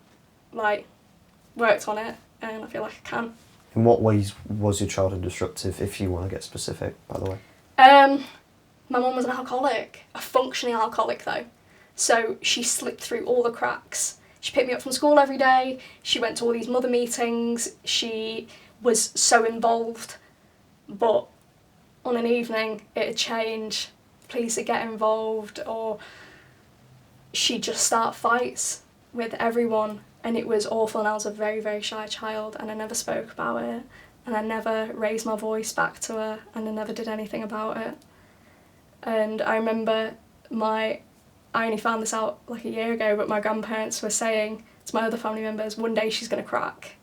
Speaker 7: like, worked on it and I feel like I can.
Speaker 1: In what ways was your childhood disruptive, if you want to get specific, by the way?
Speaker 7: My mum was an alcoholic, a functioning alcoholic though. So she slipped through all the cracks. She picked me up from school every day. She went to all these mother meetings. She was so involved. But on an evening, it'd change. Police would get involved, or she'd just start fights with everyone. And it was awful, and I was a very, very shy child, and I never spoke about it. And I never raised my voice back to her, and I never did anything about it. And I remember I only found this out like a year ago, but my grandparents were saying to my other family members, one day she's going to crack.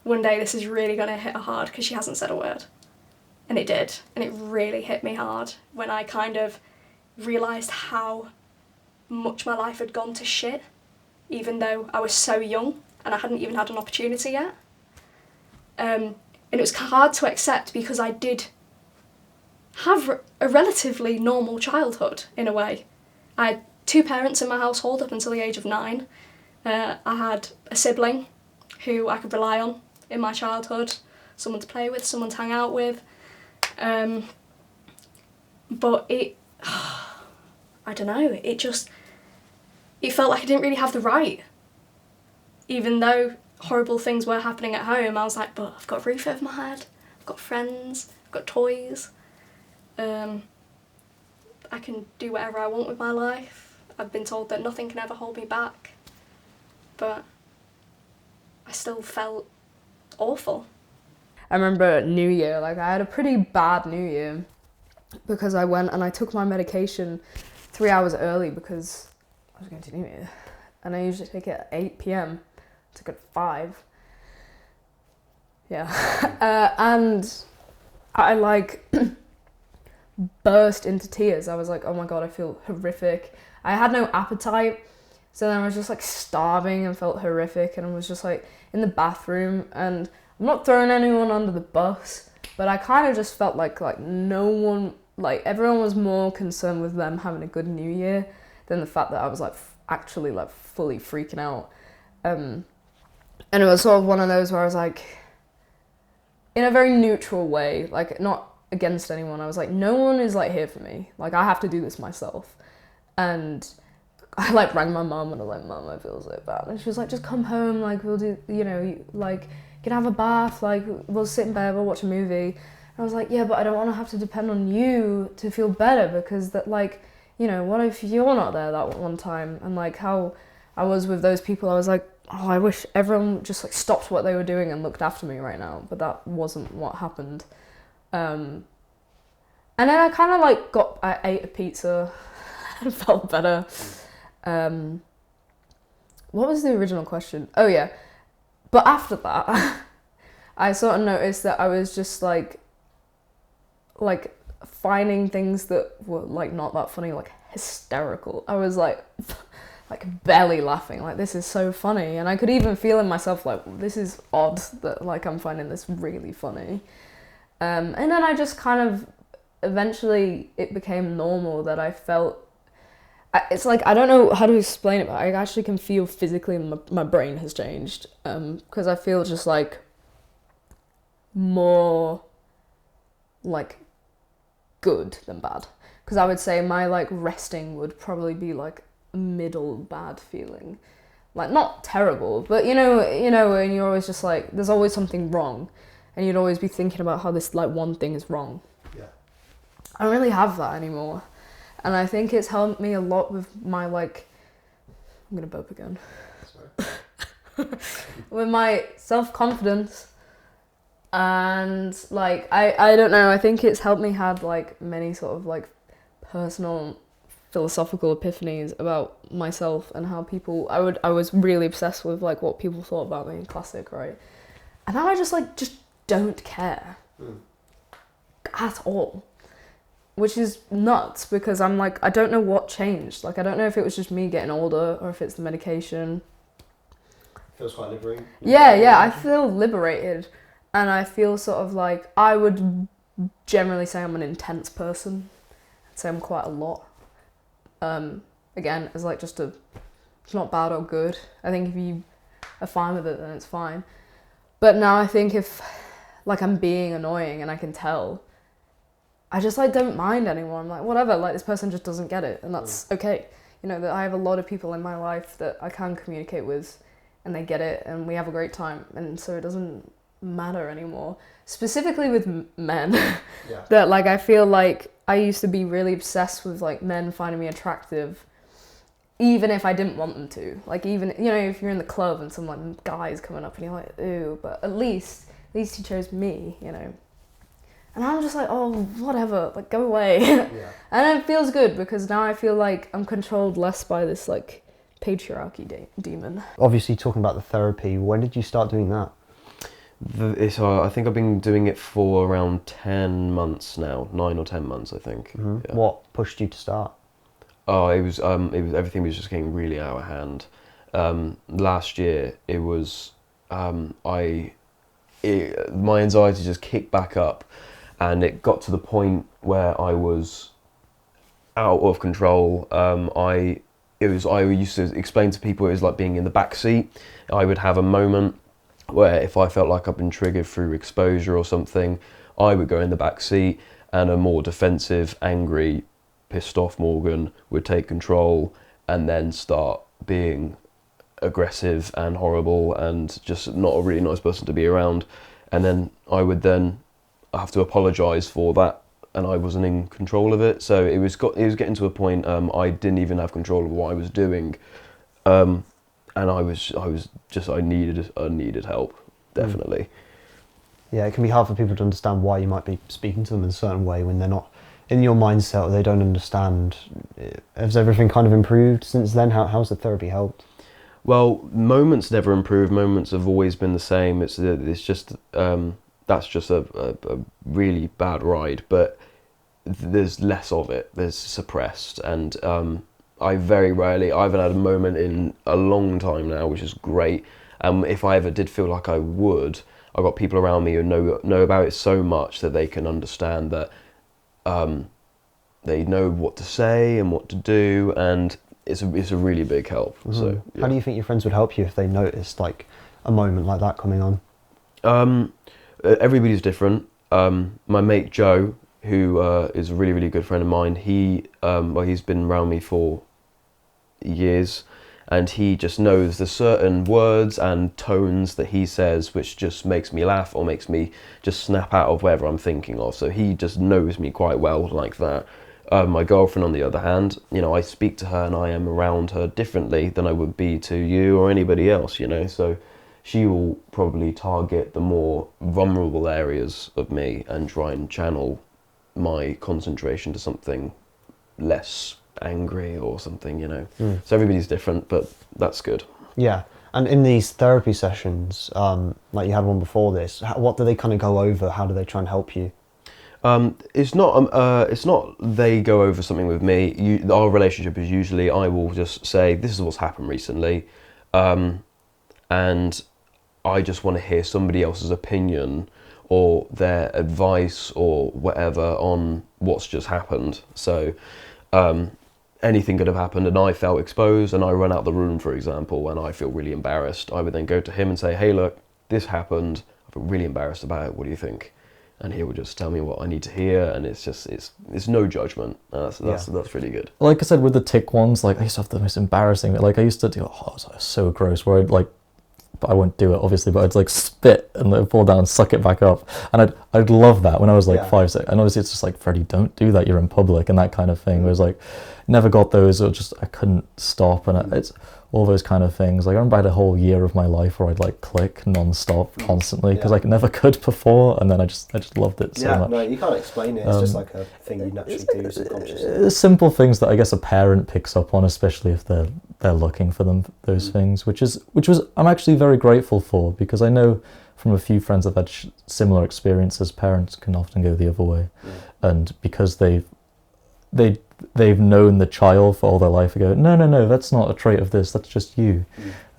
Speaker 7: One day this is really going to hit her hard because she hasn't said a word. And it did. And it really hit me hard when I kind of realised how much my life had gone to shit, even though I was so young and I hadn't even had an opportunity yet. And it was hard to accept because I did have a relatively normal childhood in a way. I had 2 parents in my household up until the age of 9. I had a sibling who I could rely on in my childhood, someone to play with, someone to hang out with. But it, I don't know, it felt like I didn't really have the right. Even though horrible things were happening at home, I was like, but I've got a roof over my head, I've got friends, I've got toys. I can do whatever I want with my life. I've been told that nothing can ever hold me back. But I still felt awful.
Speaker 5: I remember New Year, like I had a pretty bad New Year because I went and I took my medication 3 hours early because I was going to New Year. And I usually take it at 8 p.m. I took it at 5. Yeah. And I like burst into tears. I was like, oh my God, I feel horrific. I had no appetite. So then I was just like starving and felt horrific. And I was just like in the bathroom, and I'm not throwing anyone under the bus, but I kind of just felt like no one, like everyone was more concerned with them having a good New Year than the fact that I was like actually like fully freaking out. And it was sort of one of those where I was like, in a very neutral way, like not against anyone, I was like, no one is like here for me. Like I have to do this myself. And I like rang my mum and I was like, Mum, I feel so bad. And she was like, just come home, like we'll do, you know, like you can have a bath, like we'll sit in bed, we'll watch a movie. And I was like, yeah, but I don't want to have to depend on you to feel better, because that, like, you know, what if you're not there that one time? And like how I was with those people, I was like, oh, I wish everyone just like stopped what they were doing and looked after me right now. But that wasn't what happened. And then I kind of like I ate a pizza and felt better. What was the original question? Oh yeah. But after that, I sort of noticed that I was just like finding things that were like not that funny, like hysterical. I was like barely laughing, like this is so funny. And I could even feel in myself like, this is odd that like I'm finding this really funny. And then I just kind of, eventually it became normal that I felt, it's like, I don't know how to explain it, but I actually can feel physically my brain has changed. Because I feel just like more like good than bad. Because I would say my like resting would probably be like middle bad feeling. Like not terrible, but you know, and you're always just like, there's always something wrong. And you'd always be thinking about how this like one thing is wrong.
Speaker 3: Yeah.
Speaker 5: I don't really have that anymore. And I think it's helped me a lot with my like, I'm gonna burp again. Sorry. With my self-confidence. And like, I don't know, I think it's helped me have like many sort of like personal philosophical epiphanies about myself and how people, I was really obsessed with like what people thought about me, classic, right? And now I just don't care at all, which is nuts, because I'm like, I don't know what changed. Like, I don't know if it was just me getting older or if it's the medication.
Speaker 3: Feels quite liberating.
Speaker 5: Yeah, I feel liberated, and I feel sort of like, I would generally say I'm an intense person. I'd say I'm quite a lot. Again, as like just it's not bad or good. I think if you are fine with it, then it's fine. But now I think if like I'm being annoying and I can tell, I just like don't mind anymore. I'm like, whatever, like this person just doesn't get it, and that's okay. You know, that I have a lot of people in my life that I can communicate with and they get it and we have a great time, and so it doesn't matter anymore. Specifically with men,
Speaker 3: yeah.
Speaker 5: That like I feel like I used to be really obsessed with like men finding me attractive, even if I didn't want them to. Like even, you know, if you're in the club and some like guy's coming up and you're like, ooh, but at least he chose me, you know. And I'm just like, oh, whatever, like go away. Yeah. And it feels good, because now I feel like I'm controlled less by this like patriarchy demon.
Speaker 1: Obviously, talking about the therapy, when did you start doing that?
Speaker 6: I think I've been doing it for around 10 months now, 9 or 10 months, I think.
Speaker 1: Mm-hmm.
Speaker 6: Yeah.
Speaker 1: What pushed you to start?
Speaker 6: Oh, it was everything was just getting really out of hand. Last year, it was my anxiety just kicked back up, and it got to the point where I was out of control. I used to explain to people it was like being in the back seat. I would have a moment where if I felt like I've been triggered through exposure or something, I would go in the back seat, and a more defensive, angry, pissed off Morgan would take control and then start being aggressive and horrible and just not a really nice person to be around. And then I would then have to apologise for that, and I wasn't in control of it. So it was getting to a point I didn't even have control of what I was doing. And I needed help, definitely.
Speaker 1: Yeah, it can be hard for people to understand why you might be speaking to them in a certain way when they're not in your mindset, or they don't understand. Has everything kind of improved since then? How's the therapy helped?
Speaker 6: Well, moments never improve. Moments have always been the same. It's just that's just a really bad ride. But there's less of it. There's suppressed, and I very rarely. I haven't had a moment in a long time now, which is great. If I ever did feel like I would, I've got people around me who know about it so much that they can understand that they know what to say and what to do, and it's a really big help. Mm-hmm. So yeah.
Speaker 1: How do you think your friends would help you if they noticed like a moment like that coming on?
Speaker 6: Everybody's different. My mate Joe, who is a really, really good friend of mine, he's been around me for years, and he just knows there's certain words and tones that he says which just makes me laugh or makes me just snap out of whatever I'm thinking of. So he just knows me quite well like that. My girlfriend, on the other hand, I speak to her and I am around her differently than I would be to you or anybody else, so she will probably target the more vulnerable areas of me and try and channel my concentration to something less angry or something, So everybody's different, but that's good.
Speaker 1: Yeah. And in these therapy sessions, like you had one before this, what do they kind of go over? How do they try and help you?
Speaker 6: It's not they go over something with me. Our relationship is usually I will just say, this is what's happened recently, and I just want to hear somebody else's opinion or their advice or whatever on what's just happened. So anything could have happened and I felt exposed and I run out the room, for example, and I feel really embarrassed. I would then go to him and say, hey, look, this happened. I feel really embarrassed about it. What do you think? And he will just tell me what I need to hear, and it's no judgment. That's really good.
Speaker 4: Like I said, with the tick ones, like I used to have the most embarrassing. Like I used to do, it was so gross. Where I won't do it obviously, but I'd spit and then fall down and suck it back up, and I'd love that when I was 5, 6. And obviously it's just Freddie, don't do that. You're in public and that kind of thing. Whereas never got those, or just I couldn't stop, and it's all those kind of things. I remember I had a whole year of my life where I'd click non-stop constantly because I never could before, and then I just loved it so much.
Speaker 3: No, you can't explain it. It's just a thing you naturally do subconsciously.
Speaker 4: Simple things that I guess a parent picks up on, especially if they're looking for those things, which was I'm actually very grateful for, because I know from a few friends I've had similar experiences. Parents can often go the other way, and because they've known the child for all their life, I go, no, that's not a trait of this, that's just you.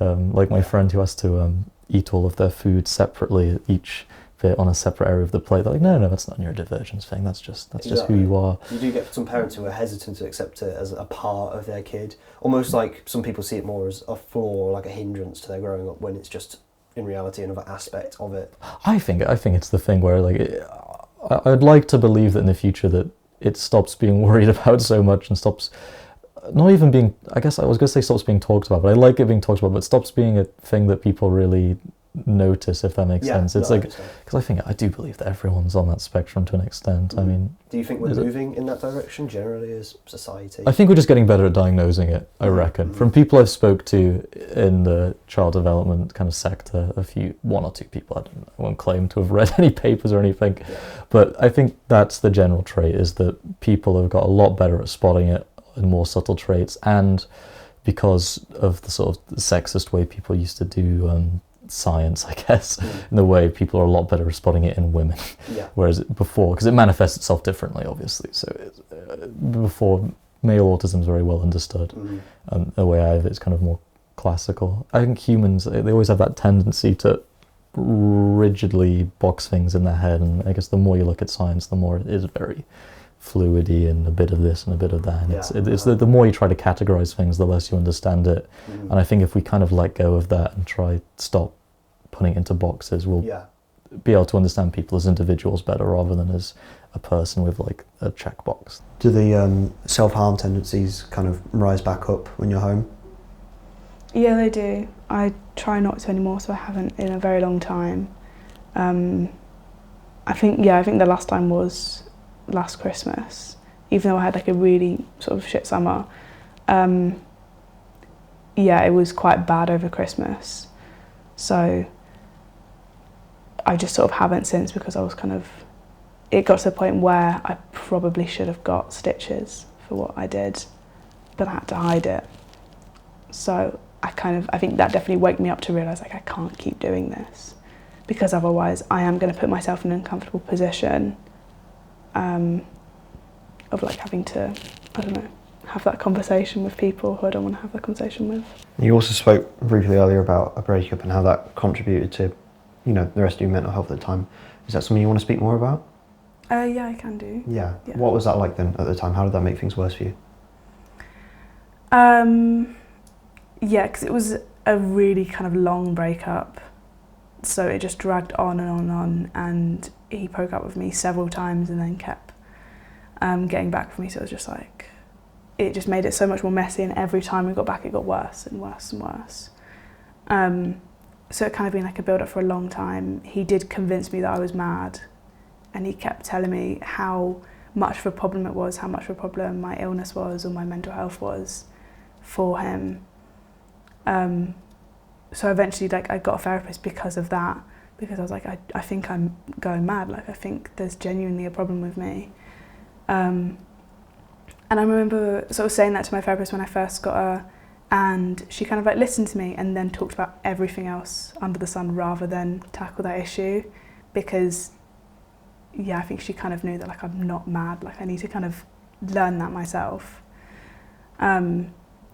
Speaker 4: My friend who has to eat all of their food separately, each bit on a separate area of the plate, they're like, no, that's not a neurodivergence thing, that's just who you are.
Speaker 3: You do get some parents who are hesitant to accept it as a part of their kid, almost like some people see it more as a flaw, like a hindrance to their growing up, when it's just in reality another aspect of it.
Speaker 4: I think it's the thing where I'd like to believe that in the future that it stops being worried about so much and stops not even being, I guess I was going to say stops being talked about, but I like it being talked about, but stops being a thing that people really notice, if that makes sense. It's because I do believe that everyone's on that spectrum to an extent. I mean,
Speaker 3: do you think we're moving in that direction generally as society?
Speaker 4: I think we're just getting better at diagnosing it, I reckon. From people I've spoke to in the child development kind of sector, one or two people, I won't claim to have read any papers or anything, but I think that's the general trait, is that people have got a lot better at spotting it in more subtle traits, and because of the sort of sexist way people used to do science, I guess, in the way people are a lot better at spotting it in women, whereas before, because it manifests itself differently, obviously, so before, male autism is very well understood, and the way I have it is kind of more classical. I think humans, they always have that tendency to rigidly box things in their head, and I guess the more you look at science, the more it is very fluidy and a bit of this and a bit of that, and it's the more you try to categorize things, the less you understand it, and I think if we kind of let go of that and stop putting it into boxes, we'll be able to understand people as individuals better rather than as a person with a checkbox.
Speaker 1: Do the self-harm tendencies kind of rise back up when you're home?
Speaker 2: Yeah, they do. I try not to anymore, so I haven't in a very long time. I think the last time was last Christmas, even though I had a really sort of shit summer. It was quite bad over Christmas, so I just sort of haven't since, because I was it got to the point where I probably should have got stitches for what I did, but I had to hide it. So I think that definitely woke me up to realise like I can't keep doing this, because otherwise I am going to put myself in an uncomfortable position of like having to, I don't know, have that conversation with people who I don't want to have that conversation with.
Speaker 1: You also spoke briefly earlier about a breakup and how that contributed to, you know, the rest of your mental health at the time. Is that something you want to speak more about?
Speaker 2: Yeah, I can do.
Speaker 1: Yeah.
Speaker 2: Yeah.
Speaker 1: What was that like then at the time? How did that make things worse for you?
Speaker 2: Yeah, because it was a really kind of long breakup, so it just dragged on and on and on, and he broke up with me several times and then kept getting back with me, so it was just like, it just made it so much more messy, and every time we got back it got worse and worse and worse. So it kind of been like a build up for a long time. He did convince me that I was mad, and he kept telling me how much of a problem it was, how much of a problem my illness was or my mental health was for him. So eventually, like, I got a therapist because of that, because I was like, I think I'm going mad, like I think there's genuinely a problem with me. And I remember sort of saying that to my therapist when I first got her, and she kind of like listened to me and then talked about everything else under the sun rather than tackle that issue, because yeah, I think she kind of knew that like I'm not mad, like I need to kind of learn that myself.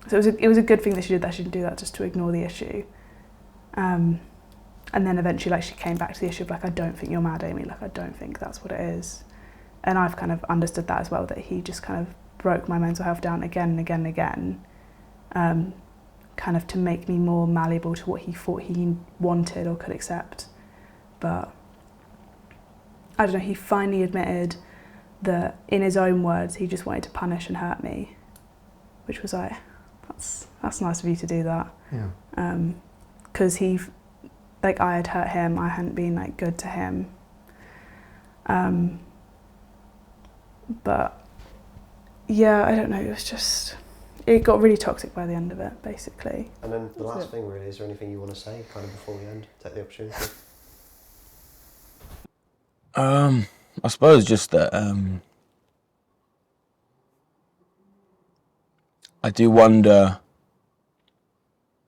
Speaker 2: So it was a good thing that she did that. She didn't do that just to ignore the issue. And then eventually, like, she came back to the issue of like, I don't think you're mad, Amy. Like, I don't think that's what it is. And I've kind of understood that as well, that he just kind of broke my mental health down again and again and again, kind of to make me more malleable to what he thought he wanted or could accept. But I don't know, he finally admitted that in his own words, he just wanted to punish and hurt me, which was like, that's nice of you to do that.
Speaker 1: Yeah.
Speaker 2: Because like, I had hurt him, I hadn't been like good to him. But yeah, I don't know, it got really toxic by the end of it, basically.
Speaker 3: And then the last thing really, is there anything you want to say kind of before we end? Take the opportunity.
Speaker 8: I suppose just that I do wonder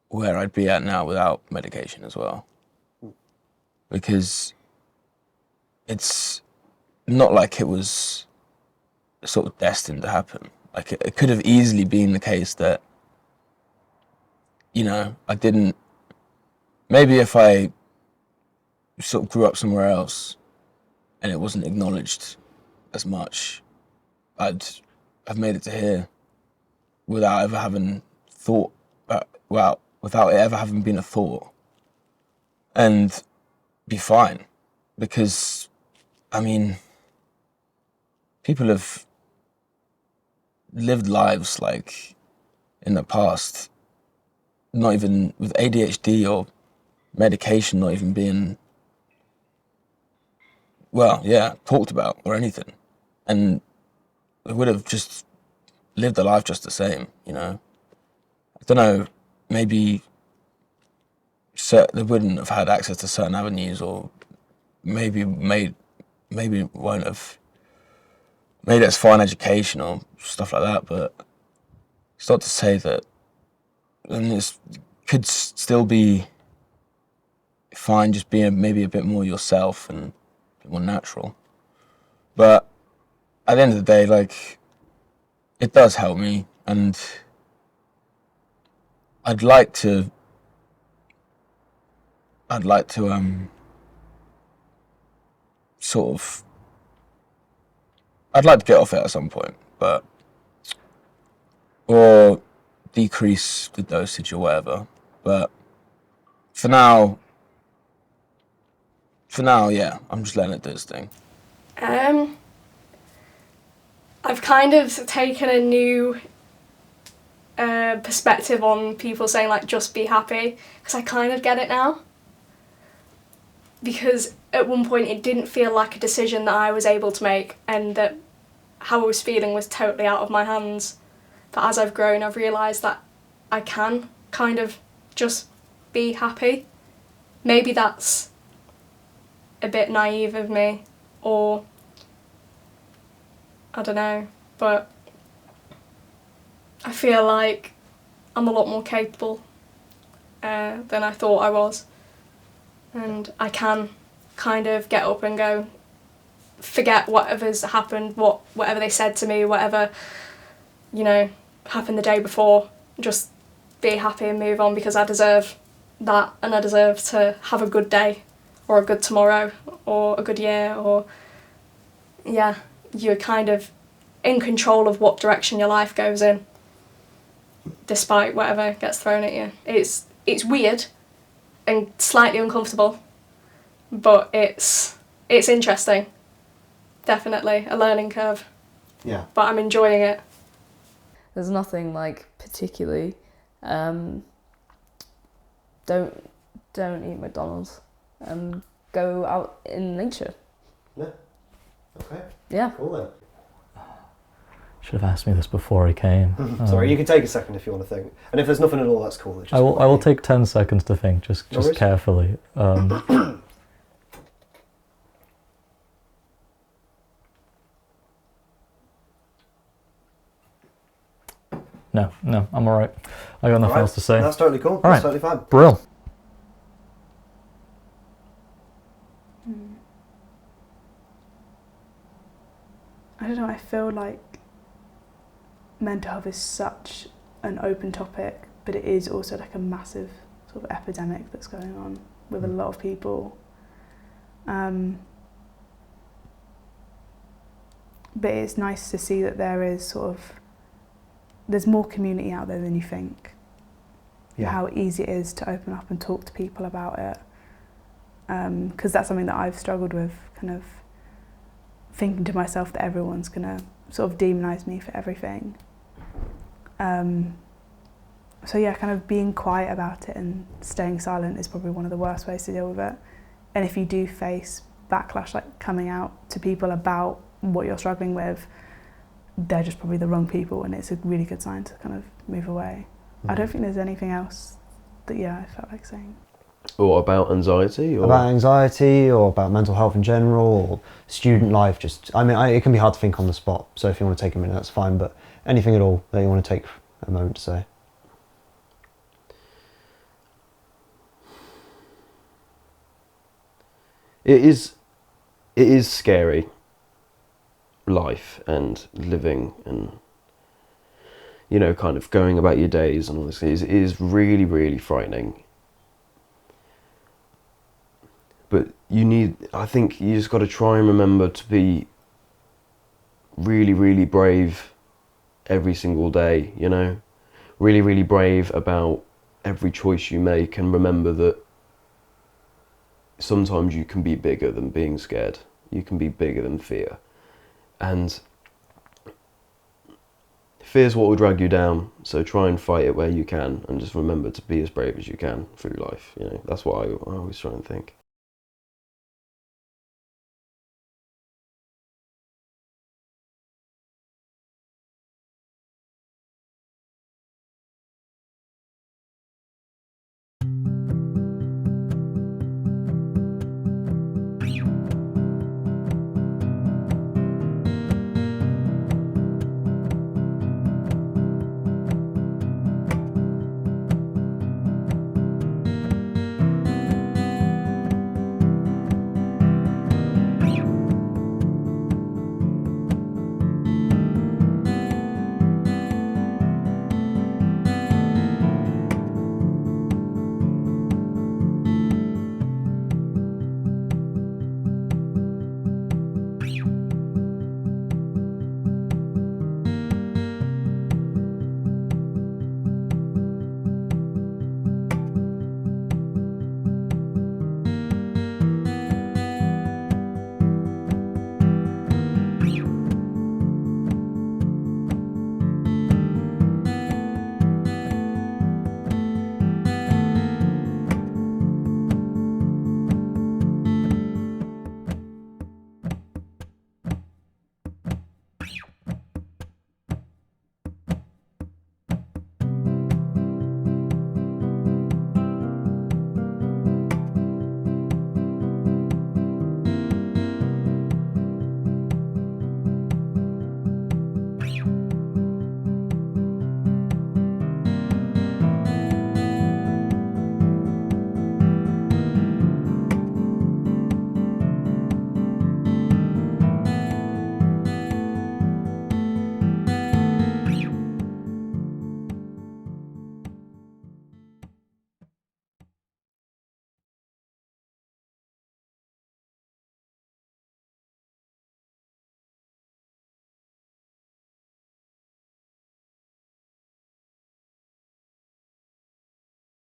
Speaker 8: where I'd be at now without medication as well, because it's not like it was sort of destined to happen. Like, it could have easily been the case that, you know, I didn't, maybe if I sort of grew up somewhere else and it wasn't acknowledged as much, I'd have made it to here without ever having thought, without it ever having been a thought, and be fine. Because, I mean, people have lived lives like in the past, not even with ADHD or medication not even being, talked about or anything, and they would have just lived a life just the same, you know. I don't know, maybe they wouldn't have had access to certain avenues, or maybe won't have made it as far in education or stuff like that, but it's not to say that, and it could still be fine just being maybe a bit more yourself and a bit more natural. But at the end of the day, like, it does help me, and I'd like to get off it at some point, or decrease the dosage or whatever. But for now, yeah, I'm just letting it do its thing.
Speaker 7: I've kind of taken a new perspective on people saying like just be happy, because I kind of get it now. Because at one point it didn't feel like a decision that I was able to make, and that how I was feeling was totally out of my hands. But as I've grown, I've realised that I can kind of just be happy. Maybe that's a bit naive of me, or I don't know, but I feel like I'm a lot more capable than I thought I was. And I can kind of get up and go, forget whatever's happened, whatever they said to me, whatever, you know, happened the day before, just be happy and move on, because I deserve that, and I deserve to have a good day or a good tomorrow or a good year, or yeah, you're kind of in control of what direction your life goes in, despite whatever gets thrown at you. It's weird and slightly uncomfortable, but it's interesting. Definitely a learning curve.
Speaker 3: Yeah.
Speaker 7: But I'm enjoying it.
Speaker 5: There's nothing like particularly. Don't eat McDonald's. Go out in nature.
Speaker 3: Yeah. Okay.
Speaker 5: Yeah.
Speaker 3: Cool then.
Speaker 4: Should have asked me this before he came.
Speaker 3: Sorry, you can take a second if you want to think. And if there's nothing at all, that's cool. Just
Speaker 4: I will take 10 seconds to think, just
Speaker 3: worries.
Speaker 4: carefully. No, I'm alright. I got nothing else to say.
Speaker 3: That's totally cool.
Speaker 4: All
Speaker 3: That's
Speaker 4: right.
Speaker 3: totally fine.
Speaker 4: Brill.
Speaker 2: I don't know, I feel like mental health is such an open topic, but it is also like a massive sort of epidemic that's going on with a lot of people. But it's nice to see that there is there's more community out there than you think.
Speaker 1: Yeah.
Speaker 2: How easy it is to open up and talk to people about it. Because that's something that I've struggled with, kind of thinking to myself that everyone's going to sort of demonise me for everything. So yeah, kind of being quiet about it and staying silent is probably one of the worst ways to deal with it. And if you do face backlash, like coming out to people about what you're struggling with, they're just probably the wrong people, and it's a really good sign to kind of move away. I don't think there's anything else that, I felt like saying.
Speaker 6: Or about anxiety? Or?
Speaker 1: About anxiety, or about mental health in general, or student life. It can be hard to think on the spot, so if you want to take a minute, that's fine, but anything at all that you want to take a moment to say.
Speaker 6: It is scary, life and living and, kind of going about your days and all this. It is really, really frightening. But I think you just got to try and remember to be really, really brave every single day, Really, really brave about every choice you make, and remember that sometimes you can be bigger than being scared. You can be bigger than fear. And fear's what will drag you down, so try and fight it where you can, and just remember to be as brave as you can through life. That's what I always try and think.